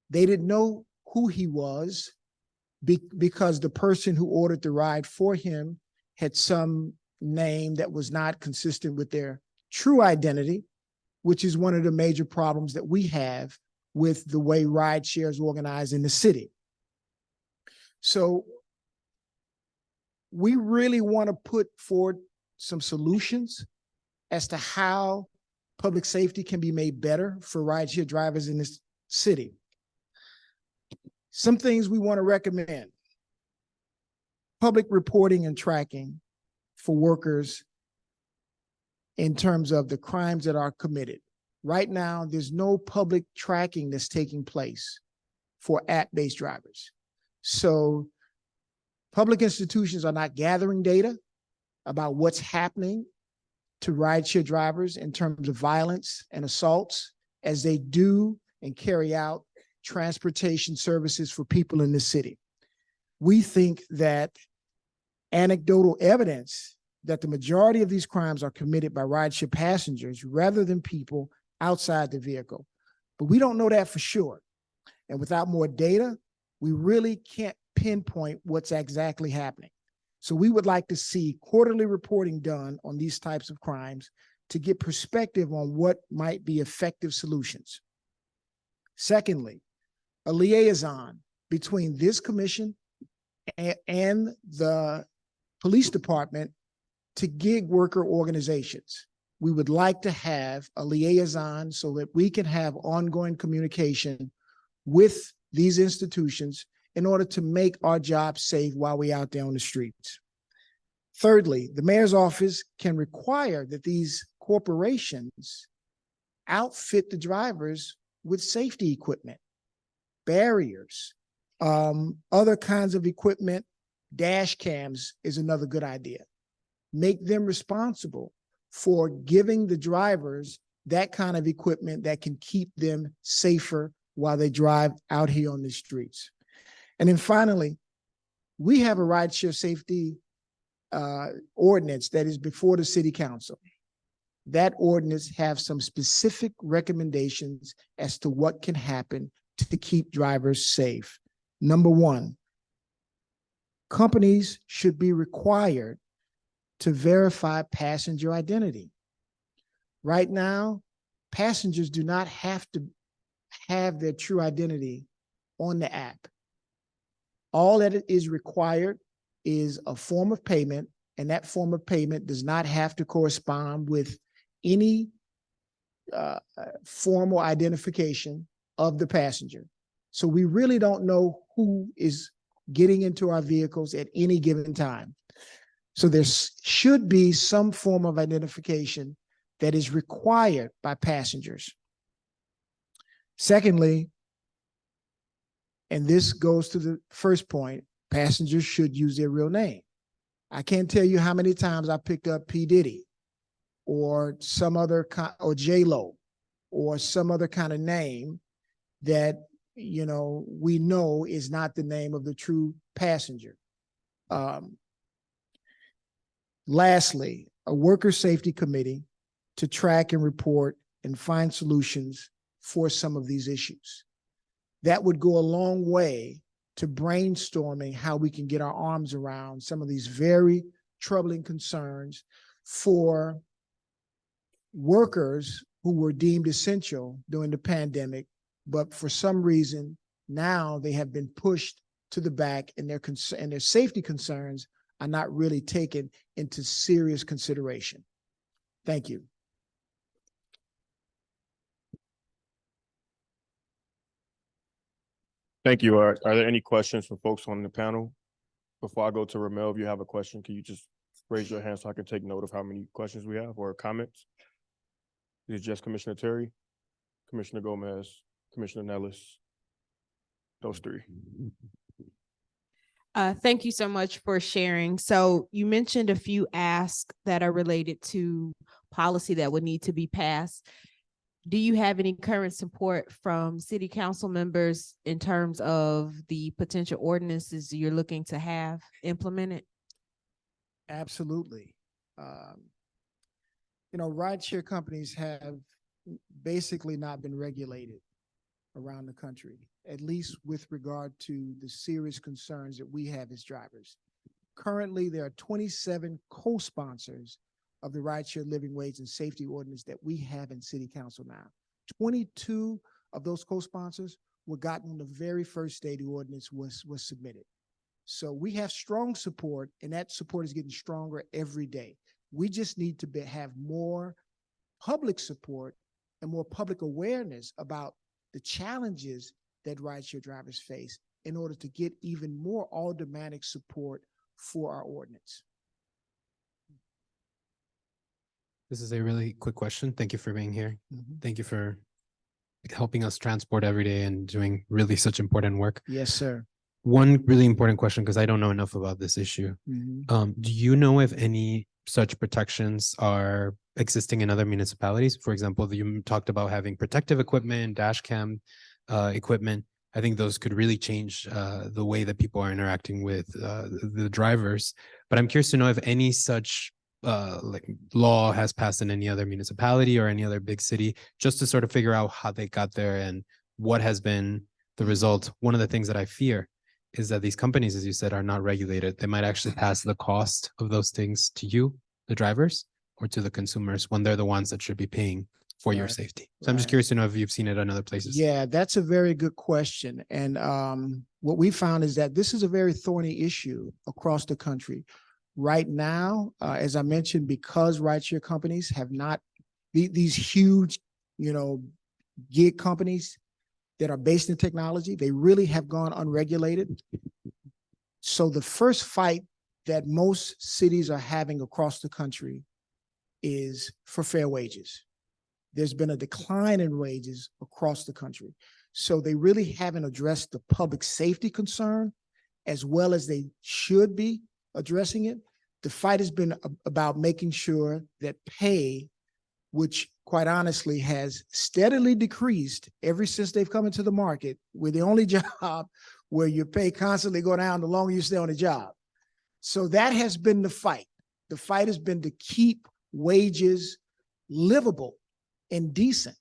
They didn't know who he was because the person who ordered the ride for him had some name that was not consistent with their true identity, which is one of the major problems that we have with the way rideshare is organized in the city. So we really want to put forward some solutions as to how public safety can be made better for rideshare drivers in this city. Some things we want to recommend: public reporting and tracking for workers in terms of the crimes that are committed. Right now, there's no public tracking that's taking place for app-based drivers. So public institutions are not gathering data about what's happening to rideshare drivers in terms of violence and assaults as they do and carry out transportation services for people in the city. We think that anecdotal evidence that the majority of these crimes are committed by rideshare passengers rather than people outside the vehicle. But we don't know that for sure. And without more data, we really can't pinpoint what's exactly happening. So we would like to see quarterly reporting done on these types of crimes to get perspective on what might be effective solutions. Secondly, a liaison between this commission and the police department to gig worker organizations. We would like to have a liaison so that we can have ongoing communication with these institutions in order to make our jobs safe while we're out there on the streets. Thirdly, the mayor's office can require that these corporations outfit the drivers with safety equipment, barriers, other kinds of equipment. Dash cams is another good idea. Make them responsible for giving the drivers that kind of equipment that can keep them safer while they drive out here on the streets. And then finally, we have a rideshare safety ordinance that is before the city council. That ordinance have some specific recommendations as to what can happen to keep drivers safe. Number one, companies should be required to verify passenger identity. Right now, passengers do not have to have their true identity on the app. All that is required is a form of payment, and that form of payment does not have to correspond with any formal identification of the passenger. So we really don't know who is getting into our vehicles at any given time. So there should be some form of identification that is required by passengers. Secondly, and this goes to the first point, passengers should use their real name. I can't tell you how many times I picked up P. Diddy or some other, or J-Lo, or some other kind of name that we know is not the name of the true passenger. Lastly, a worker safety committee to track and report and find solutions for some of these issues. That would go a long way to brainstorming how we can get our arms around some of these very troubling concerns for workers who were deemed essential during the pandemic, but for some reason now they have been pushed to the back, and their safety concerns are not really taken into serious consideration. Thank you. Thank you. Are there any questions from folks on the panel? Before I go to Ramel, if you have a question, can you just raise your hand so I can take note of how many questions we have or comments? Is it just Commissioner Terry, Commissioner Gomez, Commissioner Nellis? Those three. Thank you so much for sharing. So you mentioned a few asks that are related to policy that would need to be passed. Do you have any current support from city council members in terms of the potential ordinances you're looking to have implemented? Absolutely. Rideshare companies have basically not been regulated around the country, at least with regard to the serious concerns that we have as drivers. Currently, there are 27 co-sponsors of the Rideshare Living Wage and Safety Ordinance that we have in City Council now. 22 of those co-sponsors were gotten on the very first day the ordinance was submitted. So we have strong support, and that support is getting stronger every day. We just need to have more public support and more public awareness about the challenges that rideshare drivers face in order to get even more automatic support for our ordinance. This is a really quick question. Thank you for being here. Mhm. Thank you for helping us transport every day and doing really such important work. Yes, sir. One really important question, because I don't know enough about this issue. Mhm. Do you know if any such protections are existing in other municipalities? For example, you talked about having protective equipment, dash cam equipment. I think those could really change the way that people are interacting with the drivers. But I'm curious to know if any such law has passed in any other municipality or any other big city, just to sort of figure out how they got there and what has been the result. One of the things that I fear is that these companies, as you said, are not regulated. They might actually pass the cost of those things to you, the drivers, or to the consumers when they're the ones that should be paying for your Right, safety. So I'm just right. curious to know if you've seen it in other places. Yeah, that's a very good question. And what we found is that this is a very thorny issue across the country. Right now, as I mentioned, because rideshare companies have not, these huge, gig companies that are based in technology, they really have gone unregulated. So the first fight that most cities are having across the country is for fair wages. There's been a decline in wages across the country. So they really haven't addressed the public safety concern as well as they should be addressing it. The fight has been about making sure that pay, which quite honestly has steadily decreased ever since they've come into the market, we're the only job where your pay constantly go down the longer you stay on the job. So that has been the fight. The fight has been to keep wages livable and decent.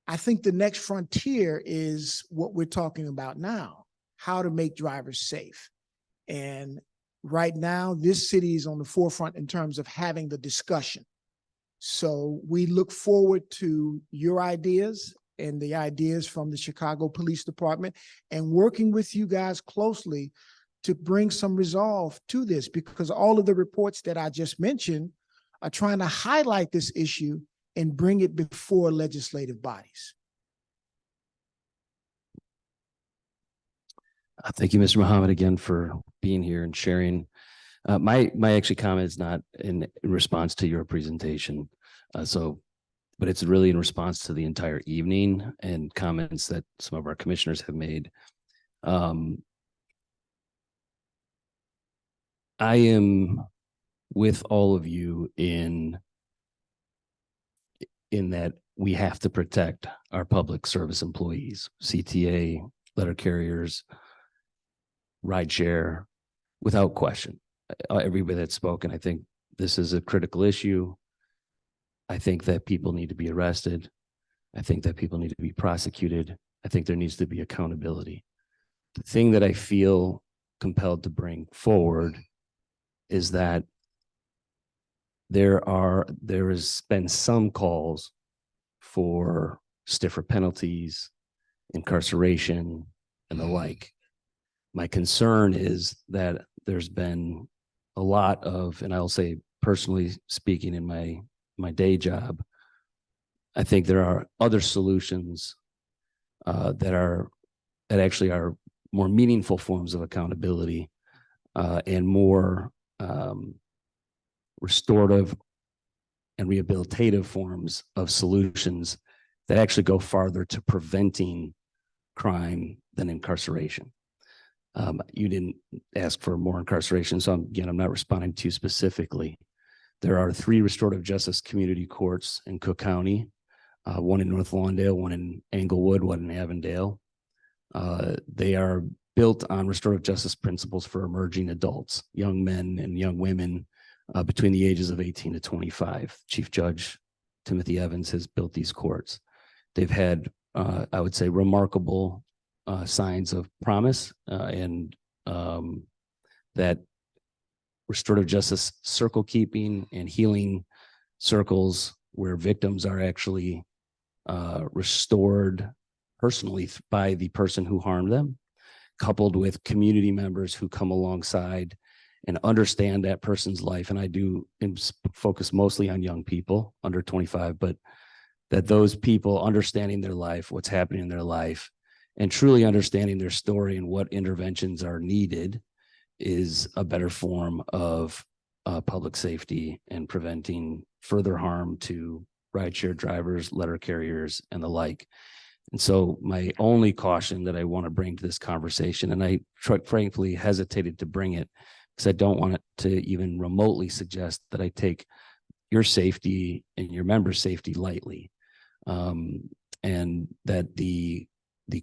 I think the next frontier is what we're talking about now, how to make drivers safe. And right now, this city is on the forefront in terms of having the discussion. So we look forward to your ideas and the ideas from the Chicago Police Department and working with you guys closely to bring some resolve to this, because all of the reports that I just mentioned are trying to highlight this issue and bring it before legislative bodies. Thank you, Mr. Muhammad, again for being here and sharing. My actually comment is not in response to your presentation. But it's really in response to the entire evening and comments that some of our commissioners have made. I am with all of you in that we have to protect our public service employees. CTA letter carriers, rideshare, without question. Everybody that's spoken, I think this is a critical issue. I think that people need to be arrested. I think that people need to be prosecuted. I think there needs to be accountability. The thing that I feel compelled to bring forward is that there has been some calls for stiffer penalties, incarceration, and the like. My concern is that there's been a lot of, and I'll say personally speaking in my day job, I think there are other solutions that actually are more meaningful forms of accountability and more restorative and rehabilitative forms of solutions that actually go farther to preventing crime than incarceration. You didn't ask for more incarceration, so I'm not responding to you specifically. There are 3 restorative justice community courts in Cook County, one in North Lawndale, one in Englewood, one in Avondale. They are built on restorative justice principles for emerging adults, young men and young women between the ages of 18 to 25. Chief Judge Timothy Evans has built these courts. They've had, I would say, remarkable signs of promise and that restorative justice circle keeping and healing circles where victims are actually restored personally by the person who harmed them, coupled with community members who come alongside and understand that person's life. And I do focus mostly on young people under 25, but that those people understanding their life, what's happening in their life, and truly understanding their story and what interventions are needed is a better form of public safety and preventing further harm to rideshare drivers, letter carriers, and the like. And so my only caution that I want to bring to this conversation, and I frankly hesitated to bring it because I don't want it to even remotely suggest that I take your safety and your members' safety lightly, and that the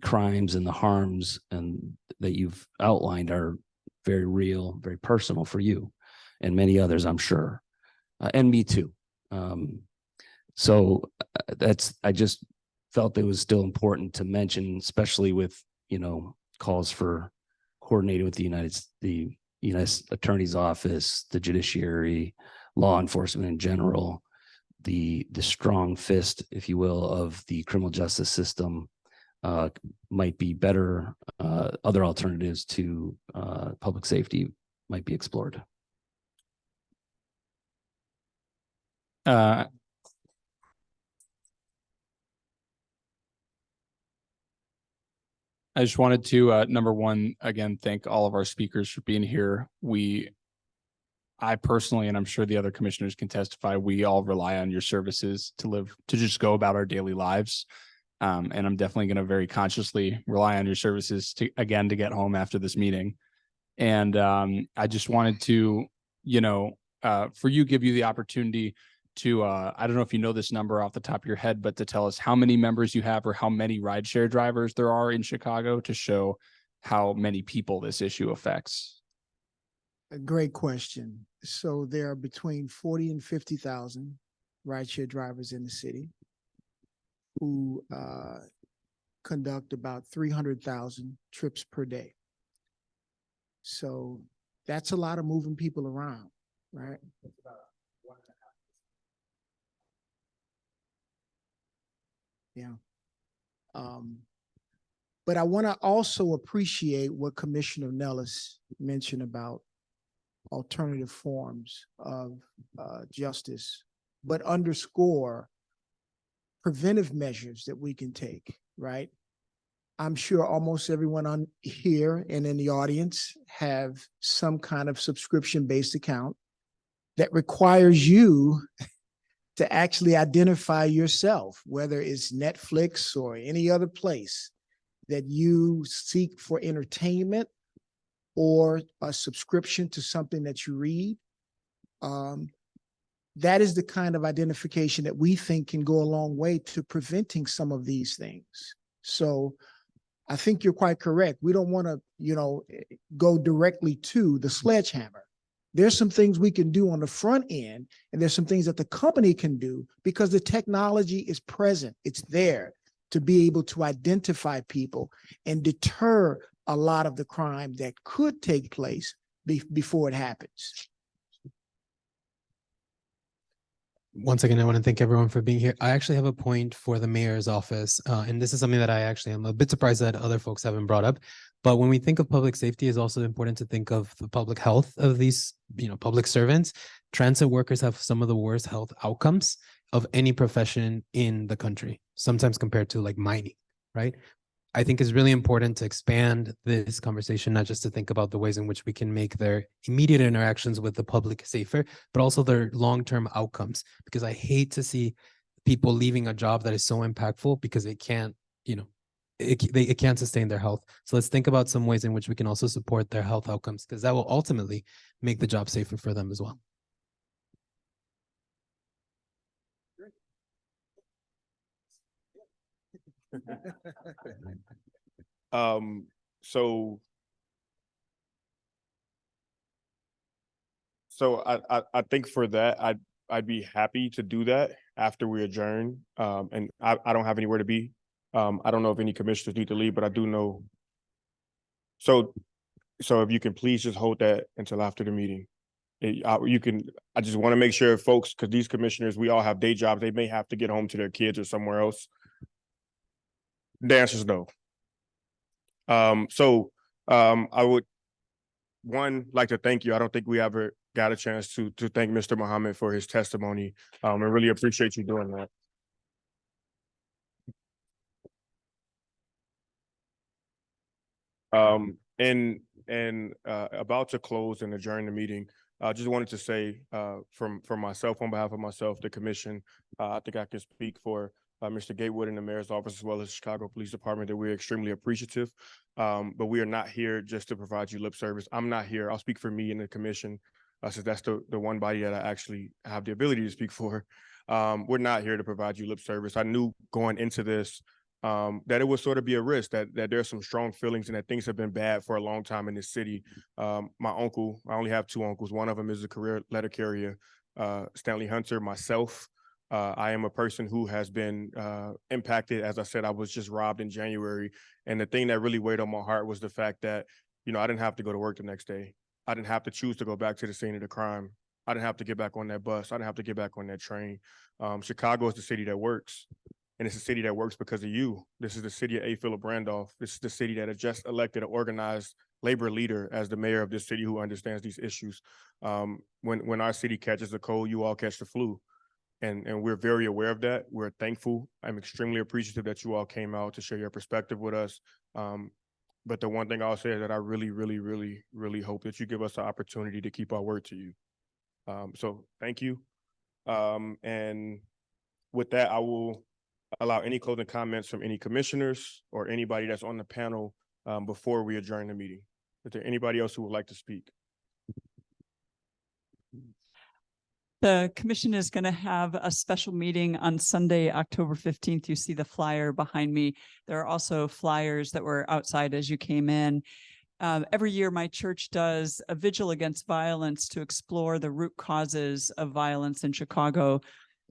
crimes and the harms and that you've outlined are very real, very personal for you and many others, I'm sure, and me too. So I just felt it was still important to mention, especially with, calls for coordinating with the U.S. Attorney's Office, the judiciary, law enforcement in general, the strong fist, if you will, of the criminal justice system might be better. Other alternatives to public safety might be explored. I just wanted to, number one, again, thank all of our speakers for being here. I personally, and I'm sure the other commissioners can testify, we all rely on your services to just go about our daily lives. And I'm definitely going to very consciously rely on your services to get home after this meeting. And I just wanted to, give you the opportunity to, I don't know if you know this number off the top of your head, but to tell us how many members you have or how many rideshare drivers there are in Chicago to show how many people this issue affects. A great question. So there are between 40 and 50,000 rideshare drivers in the city who conduct about 300,000 trips per day. So that's a lot of moving people around, right? Yeah. But I want to also appreciate what Commissioner Nellis mentioned about alternative forms of justice, but underscore preventive measures that we can take, right? I'm sure almost everyone on here and in the audience have some kind of subscription-based account that requires you to actually identify yourself, whether it's Netflix or any other place that you seek for entertainment or a subscription to something that you read. That is the kind of identification that we think can go a long way to preventing some of these things. So I think you're quite correct. We don't want to, go directly to the sledgehammer. There's some things we can do on the front end, and there's some things that the company can do because the technology is present. It's there to be able to identify people and deter a lot of the crime that could take place before it happens. Once again, I want to thank everyone for being here. I actually have a point for the mayor's office, and this is something that I actually am a bit surprised that other folks haven't brought up. But when we think of public safety, it's also important to think of the public health of these, public servants. Transit workers have some of the worst health outcomes of any profession in the country, sometimes compared to like mining, right? I think it's really important to expand this conversation, not just to think about the ways in which we can make their immediate interactions with the public safer, but also their long-term outcomes. Because I hate to see people leaving a job that is so impactful because it can't, it can't sustain their health. So let's think about some ways in which we can also support their health outcomes, because that will ultimately make the job safer for them as well. So I think for that, I'd be happy to do that after we adjourn. And I don't have anywhere to be. I don't know if any commissioners need to leave, but I do know. So if you can please just hold that until after the meeting. I just want to make sure folks, because these commissioners, we all have day jobs. They may have to get home to their kids or somewhere else. The answer is no. I would like to thank you. I don't think we ever got a chance to thank Mr. Muhammad for his testimony. I really appreciate you doing that. And about to close and adjourn the meeting, I just wanted to say from myself, on behalf of myself, the commission, I think I can speak for Mr. Gatewood and the mayor's office, as well as the Chicago Police Department, that we're extremely appreciative. But we are not here just to provide you lip service. I'm not here. I'll speak for me and the commission, since that's the one body that I actually have the ability to speak for. We're not here to provide you lip service. I knew going into this that it would sort of be a risk, that there's some strong feelings and that things have been bad for a long time in this city. My uncle, I only have two uncles. One of them is a career letter carrier, Stanley Hunter. Myself, I am a person who has been impacted. As I said, I was just robbed in January. And the thing that really weighed on my heart was the fact that, I didn't have to go to work the next day. I didn't have to choose to go back to the scene of the crime. I didn't have to get back on that bus. I didn't have to get back on that train. Chicago is the city that works. And it's a city that works because of you. This is the city of A. Philip Randolph. This is the city that has just elected an organized labor leader as the mayor of this city who understands these issues. When our city catches a cold, you all catch the flu. And we're very aware of that. We're thankful. I'm extremely appreciative that you all came out to share your perspective with us. But the one thing I'll say is that I really, really, really, really hope that you give us the opportunity to keep our word to you. So thank you. And with that, I will allow any closing comments from any commissioners or anybody that's on the panel before we adjourn the meeting. Is there anybody else who would like to speak? The commission is going to have a special meeting on Sunday, October 15th. You see the flyer behind me. There are also flyers that were outside as you came in. Every year, my church does a vigil against violence to explore the root causes of violence in Chicago.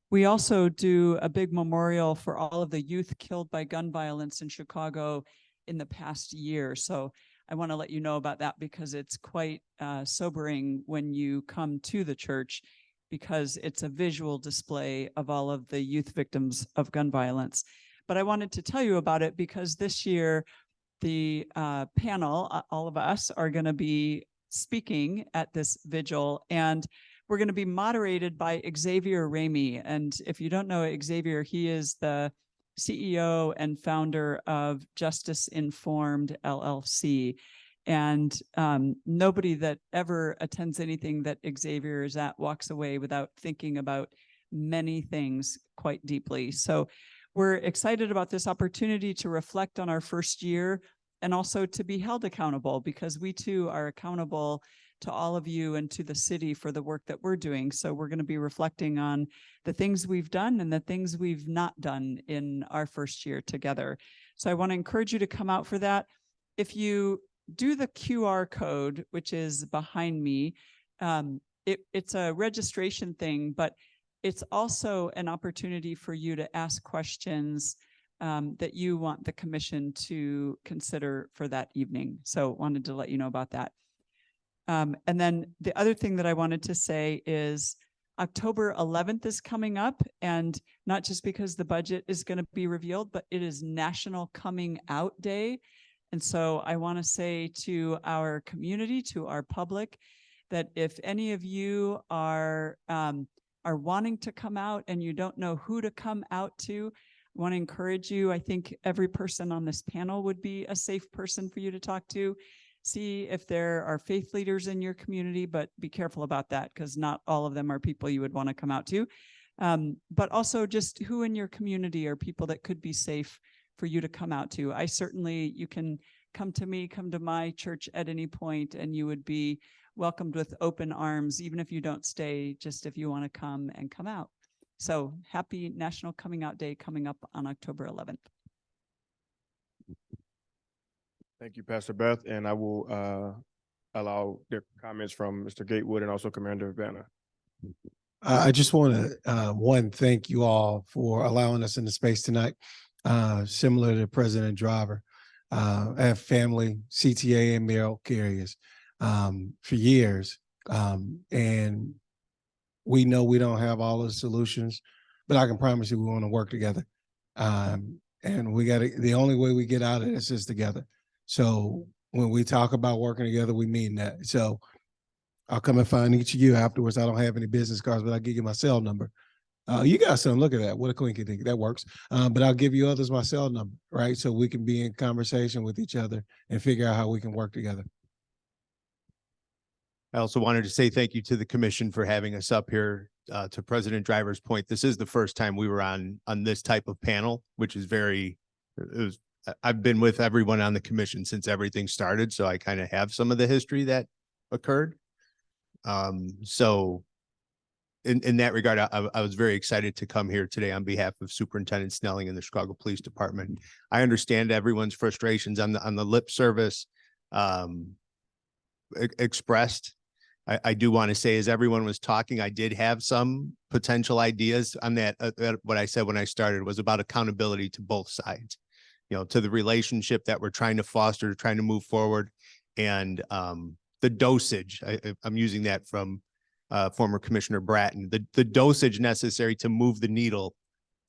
We also do a big memorial for all of the youth killed by gun violence in Chicago in the past year. So I want to let you know about that because it's quite sobering when you come to the church, because it's a visual display of all of the youth victims of gun violence. But I wanted to tell you about it because this year, the panel, all of us, are going to be speaking at this vigil, and we're going to be moderated by Xavier Ramey. And if you don't know Xavier, he is the CEO and founder of Justice Informed LLC. And nobody that ever attends anything that Xavier is at walks away without thinking about many things quite deeply. So we're excited about this opportunity to reflect on our first year and also to be held accountable, because we too are accountable to all of you and to the city for the work that we're doing. So we're going to be reflecting on the things we've done and the things we've not done in our first year together. So I want to encourage you to come out for that. If you do the QR code, which is behind me, it's a registration thing, but it's also an opportunity for you to ask questions that you want the commission to consider for that evening. So wanted to let you know about that. And then the other thing that I wanted to say is October 11th is coming up, and not just because the budget is going to be revealed, but it is National Coming Out Day. And so I want to say to our community, to our public, that if any of you are wanting to come out and you don't know who to come out to, I want to encourage you. I think every person on this panel would be a safe person for you to talk to. See if there are faith leaders in your community, but be careful about that because not all of them are people you would want to come out to. But also just who in your community are people that could be safe for you to come out to. You can come to me, come to my church at any point, and you would be welcomed with open arms, even if you don't stay, just if you want to come and come out. So happy National Coming Out Day coming up on October 11th. Thank you, Pastor Beth, and I will allow the comments from Mr. Gatewood and also Commander Vanna. I just want to, thank you all for allowing us in the space tonight. Similar to President Driver, I have family, CTA and mail carriers for years. And we know we don't have all the solutions, but I can promise you we want to work together. And the only way we get out of this is together. So when we talk about working together, we mean that. So I'll come and find each of you afterwards. I don't have any business cards, but I'll give you my cell number. You got some, look at that. What a quinky thing. That works. But I'll give you others my cell number, right? So we can be in conversation with each other and figure out how we can work together. I also wanted to say thank you to the commission for having us up here. To President Driver's point, this is the first time we were on this type of panel, which is I've been with everyone on the commission since everything started, so I kind of have some of the history that occurred. So in that regard, I was very excited to come here today on behalf of Superintendent Snelling and the Chicago Police Department. I understand everyone's frustrations on the lip service expressed. I do want to say, as everyone was talking, I did have some potential ideas on that. What I said when I started was about accountability to both sides, to the relationship that we're trying to foster, trying to move forward, and the dosage. I'm using that from former Commissioner Bratton, the dosage necessary to move the needle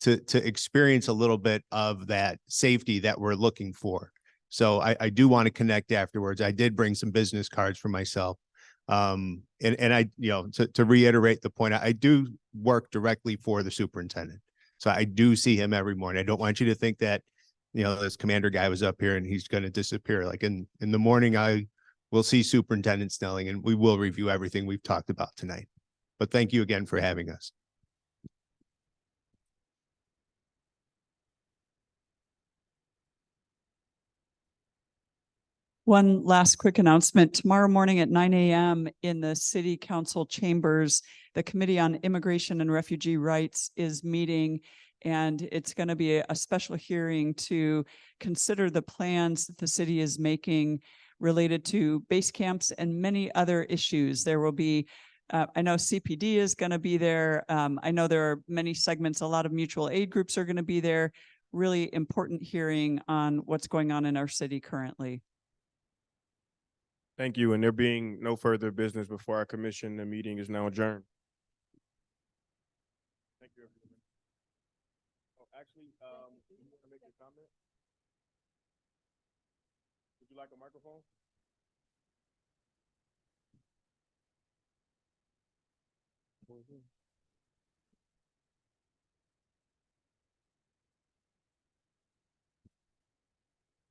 to experience a little bit of that safety that we're looking for. So I do want to connect afterwards. I did bring some business cards for myself. And I, to reiterate the point, I do work directly for the superintendent. So I do see him every morning. I don't want you to think that, this commander guy was up here and he's going to disappear. Like in the morning, I will see Superintendent Snelling and we will review everything we've talked about tonight. But thank you again for having us. One last quick announcement. Tomorrow morning at 9 a.m. in the City Council chambers, the Committee on Immigration and Refugee Rights is meeting, and it's going to be a special hearing to consider the plans that the city is making related to base camps and many other issues. There will be, I know CPD is going to be there. I know there are many segments, a lot of mutual aid groups are going to be there. Really important hearing on what's going on in our city currently. Thank you. And there being no further business before our commission, the meeting is now adjourned. Thank you, everyone. Oh, actually, you want to make a comment? Would you like a microphone?